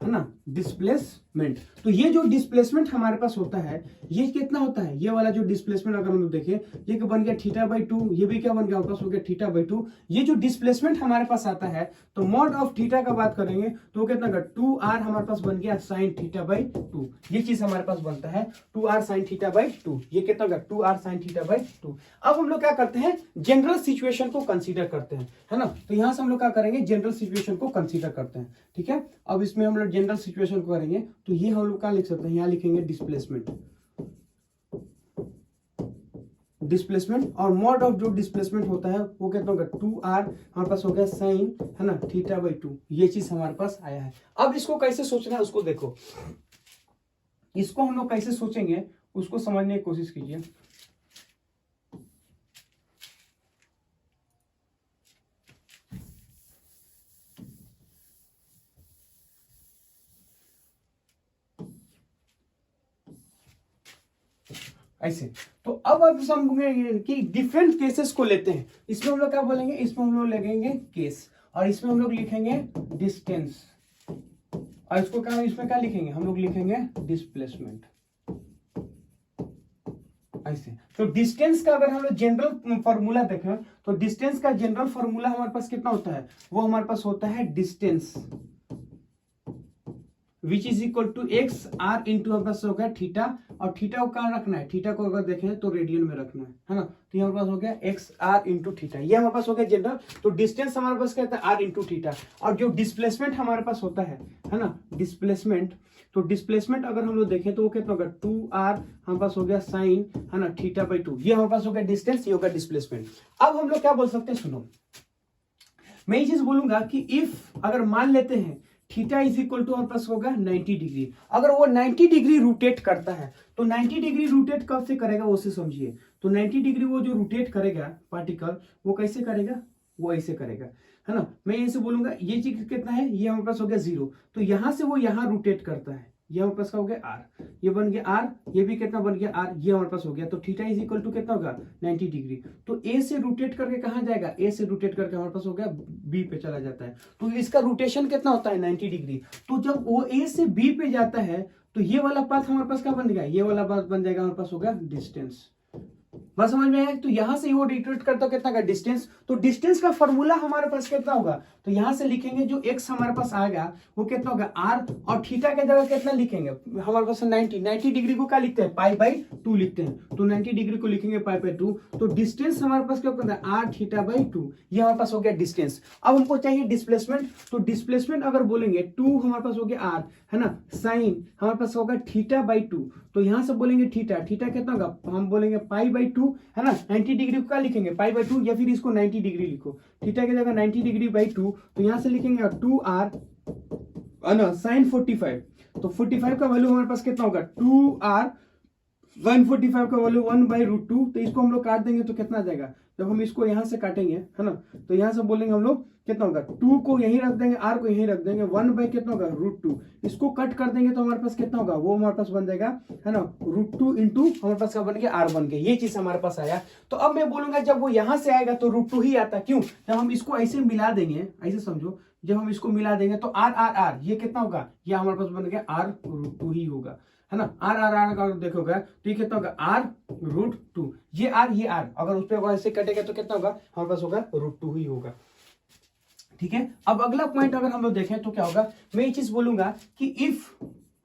है ना, डिस्प्लेसमेंट। तो ये जो डिस्प्लेसमेंट हमारे पास होता है ये कितना होता है, ये वाला जो डिस्प्लेसमेंट अगर हम लोग देखें, ये बन गया थीटा बाई 2, ये भी क्या बन गया हमारे पास हो गया थीटा बाई 2। ये जो डिस्प्लेसमेंट हमारे पास आता है तो मॉड ऑफ थीटा का बात करेंगे तो कितना का 2r हमारे पास बन गया साइन थीटा बाई 2, ये चीज हमारे पास बनता है 2r साइन थीटा बाई 2, ये कितना का 2r साइन थीटा बाई 2। अब हम लोग क्या करते हैं, जनरल सिचुएशन को कंसीडर करते हैं, है ना। तो यहां से हम लोग क्या करेंगे, जनरल सिचुएशन को कंसीडर करते हैं, ठीक है। अब इसमें हम लोग जनरल सिचुएशन को करेंगे तो ये हम लोग क्या लिख सकते हैं, यहां लिखेंगे डिस्प्लेसमेंट, डिस्प्लेसमेंट, और मॉड ऑफ जो डिस्प्लेसमेंट होता है वो कितना होगा 2r हमारे पास हो गया साइन, है ना, थीटा बाई 2, ये चीज हमारे पास आया है। अब इसको कैसे सोचना है उसको देखो, इसको हम लोग कैसे सोचेंगे उसको समझने की कोशिश कीजिए। ऐसे तो अब समझेंगे कि डिफरेंट केसेस को लेते हैं, इसमें हम लोग क्या बोलेंगे, इसमें हम लोग लगेंगे केस, और इसमें हम लोग लिखेंगे डिस्टेंस, और इसको क्या, इसमें क्या लिखेंगे हम लोग, लिखेंगे डिस्प्लेसमेंट, ऐसे। तो डिस्टेंस का अगर हम लोग जनरल फॉर्मूला देखें तो डिस्टेंस का जनरल फॉर्मूला हमारे पास कितना होता है, वो हमारे पास होता है distance which is equal to x R into हमारे पास हो गया थीटा, और थीटा को कहाँ रखना है, थीटा को अगर देखें तो रेडियन में रखना है ना। तो ये हमारे पास हो गया एक्स आर इंटू थीटा, ये हमारे पास हो गया जनरल। तो डिस्टेंस हमारे पास क्या होता है आर इंटू थीटा, और जो डिस्प्लेसमेंट हमारे पास होता है ना, डिस्प्लेसमेंट, तो डिस्प्लेसमेंट अगर हम लोग देखें तो वो कितना होगा 2r हमारे पास हो गया साइन है ना थीटा बाई 2, ये हमारे पास हो गया डिस्टेंस, ये होगा डिस्प्लेसमेंट। अब हम लोग क्या बोल सकते हैं, सुनो मैं ये चीज बोलूंगा कि इफ अगर मान लेते हैं थीटा इज इक्वल टू हमारे पास होगा 90 डिग्री, अगर वो 90 डिग्री रोटेट करता है तो 90 डिग्री रोटेट कब से करेगा वो से समझिए। तो 90 डिग्री वो जो रोटेट करेगा पार्टिकल वो कैसे करेगा, वो ऐसे करेगा है ना। मैं ऐसे बोलूंगा ये चीज कितना है, ये हमारे पास हो गया 0, तो यहां से वो यहां रोटेट करता है, ये हमारे पास का हो गया r, ये बन गया r, ये भी कितना बन गया r, ये हमारे पास हो गया। तो थीटा इज इक्वल टू कितना होगा 90 डिग्री। तो a से रोटेट करके कहां जाएगा, a से रोटेट करके हमारे पास हो गया b पे चला जाता है। तो इसका रोटेशन कितना होता है 90 डिग्री। तो जब वो a से b पे जाता है तो ये वाला पाथ हमारे पास क्या बन गया, ये वाला पाथ बन जाएगा हमारे पास होगा डिस्टेंस। बात समझ में आया। तो यहां से वो रिट्रेट करता है कितना का डिस्टेंस, तो डिस्टेंस का फॉर्मूला हमारे पास कितना होगा, तो यहां से लिखेंगे जो x हमारे पास आएगा वो कितना होगा r, और थीटा के जगह कितना लिखेंगे हमारे पास 90 डिग्री को क्या लिखते हैं पाई बाई 2 लिखते हैं, तो 90 डिग्री को लिखेंगे पाई बाई 2। तो डिस्टेंस हमारे पास क्या होता है r थीटा बाई 2, ये हमारे पास हो गया डिस्टेंस। अब हमको चाहिए डिस्प्लेसमेंट, तो डिस्प्लेसमेंट अगर बोलेंगे 2 हमारे पास हो गया r है ना, साइन हमारे पास होगा थीटा बाई 2, तो यहां से बोलेंगे थीटा, थीटा कितना होगा हम बोलेंगे पाई बाई 2 है ना, 90 डिग्री को क्या लिखेंगे पाई बाई 2, या फिर इसको 90 डिग्री लिखो, थीटा की जगह 90 डिग्री बाई 2, तो यहां से लिखेंगे 2r है ना साइन 45, तो 45 का वैल्यू हमारे पास कितना होगा 2r, 145 का वैल्यू 1/√2, तो इसको हम लोग काट देंगे तो कितना आ जाएगा, जब हम इसको यहां से काटेंगे है ना, तो यहां से बोलेंगे हम लोग कितना होगा 2 को यहीं रख देंगे, r को यहीं रख देंगे, 1 कितना होगा √2, इसको कट कर देंगे तो हमारे पास कितना होगा, वो हमारे पास बन जाएगा है ना √2 इंटू हमारे पास क्या बन गया r बन गया, ये चीज हमारे पास आया। तो अब मैं बोलूंगा जब वो यहां से आएगा तो √2 ही आता, क्यों, जब हम इसको ऐसे मिला देंगे, ऐसे समझो जब हम इसको मिला देंगे तो r ये कितना होगा, ये हमारे पास बन गया r√2 ही होगा है ना, r का देखोगे तो ये कितना होगा r√2, ये r अगर उस पर ऐसे कटेगा तो कितना होगा हमारे पास होगा √2 ही होगा। ठीक है, अब अगला पॉइंट अगर हम लोग देखें तो क्या होगा, मैं ये चीज बोलूंगा कि इफ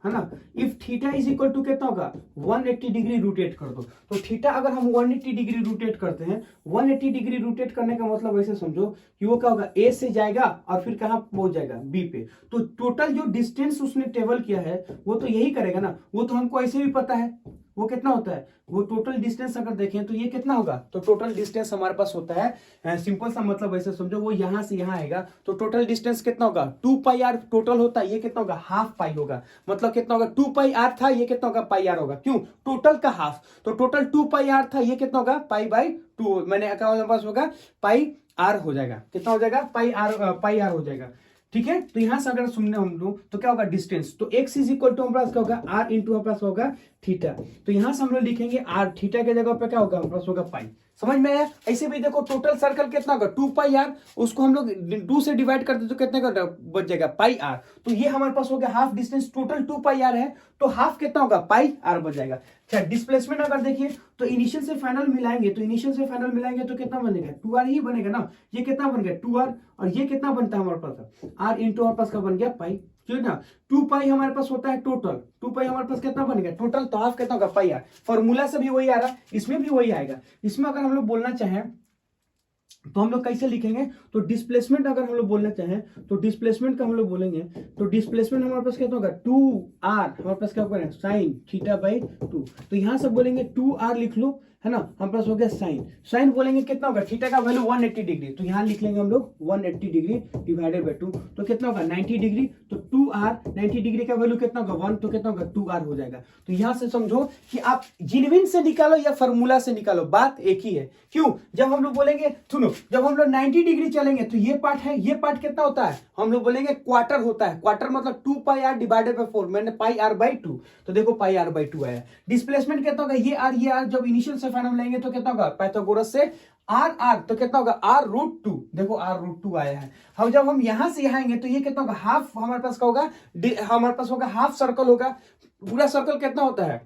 है ना, if theta is equal to कितना होगा 180 डिग्री रोटेट कर दो, तो थीटा अगर हम 180 डिग्री रोटेट करते हैं, 180 डिग्री रोटेट करने का मतलब ऐसे समझो कि वो क्या होगा ए से जाएगा और फिर कहां पहुंच जाएगा बी पे, तो टोटल जो डिस्टेंस उसने ट्रेवल किया है वो तो यही करेगा ना, वो तो हमको ऐसे भी पता है वो कितना होता है, वो टोटल डिस्टेंस अगर देखें तो ये कितना होगा, तो टोटल डिस्टेंस हमारे पास होता है सिंपल सा मतलब ऐसे समझो वो यहां से यहां आएगा तो टोटल डिस्टेंस कितना होगा 2πr टोटल होता है, ये कितना होगा हाफ पाई होगा, मतलब कितना होगा 2πr था, ये कितना होगा πr होगा, क्यों टोटल का हाफ, तो टोटल 2πr था, ये कितना होगा पाई बाई 2, मैंने कहा पास होगा पाई आर हो जाएगा, कितना हो जाएगा पाई आर हो जाएगा। ठीक है, तो यहां से अगर सुनने हम लोग तो क्या होगा डिस्टेंस, तो x इज इक्वल टू हमारे पास क्या होगा r इंटू हमारे पास होगा थीटा, तो यहां से हम लोग लिखेंगे r, थीटा के जगह पे क्या होगा हमारे पास होगा पाई, समझ में आया। ऐसे भी देखो टोटल सर्कल कितना होगा 2πr, उसको हम लोग 2 से डिवाइड करते तो कितने का बच जाएगा पाई आर, तो ये हमारे पास हो गया हाफ डिस्टेंस, टोटल 2πr है तो हाफ कितना होगा पाई आर बच जाएगा। अच्छा डिस्प्लेसमेंट अगर देखिए तो इनिशियल से फाइनल मिलाएंगे, तो इनिशियल से फाइनल मिलाएंगे तो कितना बनेगा 2r ही बनेगा ना, ये कितना बन गया 2r, और ये कितना बनता है हमारे पास r इंटू हमारे पास का बन गया पाई, ठीक है ना, 2π हमारे पास होता है टोटल, 2π हमारे पास कितना बनेगा टोटल, तो हाफ कितना होगा पाई आर, फॉर्मूला से भी वही आ रहा, इसमें भी वही आएगा। इसमें अगर हम लोग बोलना चाहें तो हम लोग कैसे लिखेंगे, तो डिस्प्लेसमेंट अगर हम लोग बोलना चाहें तो डिस्प्लेसमेंट का हम लोग बोलेंगे, तो डिस्प्लेसमेंट हमारे पास कितना होगा 2r, हमारे पास क्या होगा साइन थीटा बाई 2, तो यहां से बोलेंगे 2r लिख लो है ना, हमारे पास हो गया साइन, साइन बोलेंगे कितना होगा थीटा का वैल्यू 180 डिग्री, तो यहां लिख लेंगे हम लोग 180 डिग्री डिवाइडेड बाय 2, तो कितना होगा 90 डिग्री, तो 2r 90 डिग्री का वैल्यू कितना होगा 1, तो कितना होगा 2r हो जाएगा। तो यहां से समझो कि आप जिनविन से निकालो या फार्मूला से निकालो, बात एक ही है, क्यों, जब हम लोग बोलेंगे सुनो जब हम लोग 90 डिग्री चलेंगे तो ये पार्ट है, ये पार्ट कितना होता है हम लोग बोलेंगे क्वार्टर होता है, क्वार्टर मतलब 2πr डिवाइडेड बाय 4, मैंने पाई आर बाई 2, तो देखो पाई आर बाई 2 आया। डिस्प्लेसमेंट कितना होगा ये आर जब इनिशियल से फाइनल लेंगे तो कितना होगा पाइथागोरस से आर तो कितना होगा r√2, देखो r√2 आया है। अब जब हम यहां से यहां आएंगे तो ये कितना होगा हाफ हमारे पास का होगा, हमारे पास होगा हाफ सर्कल होगा, पूरा सर्कल कितना होता है,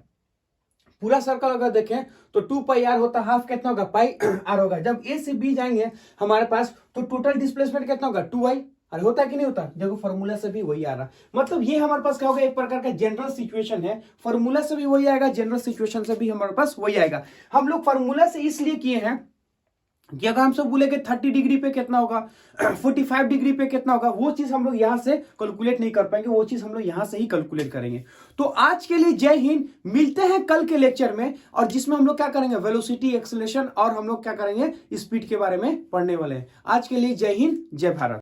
पूरा सर्कल अगर देखें तो 2πr होता है, हाफ कितना होगा पाई आर होगा। जब a से b जाएंगे हमारे पास तो टोटल डिस्प्लेसमेंट कितना होगा 2y, अरे होता है कि नहीं होता, देखो फॉर्मूला से भी वही आ रहा, मतलब ये हमारे पास क्या होगा, एक प्रकार का जनरल सिचुएशन है, फॉर्मूला से भी वही आएगा, जनरल सिचुएशन से भी हमारे पास वही आएगा। हम लोग फॉर्मूला से इसलिए किए हैं कि अगर हम सब बोले कि 30 डिग्री पे कितना होगा, 45 डिग्री पे कितना होगा, वो चीज हम लोग यहां से कैलकुलेट नहीं कर पाएंगे, वो चीज हम लोग यहां से ही कैलकुलेट करेंगे। तो आज के लिए जय हिंद, मिलते हैं कल के लेक्चर में, और जिसमें हम लोग क्या करेंगे, वेलोसिटी, एक्सेलरेशन और हम लोग क्या करेंगे, स्पीड के बारे में पढ़ने वाले हैं। आज के लिए जय हिंद, जय भारत।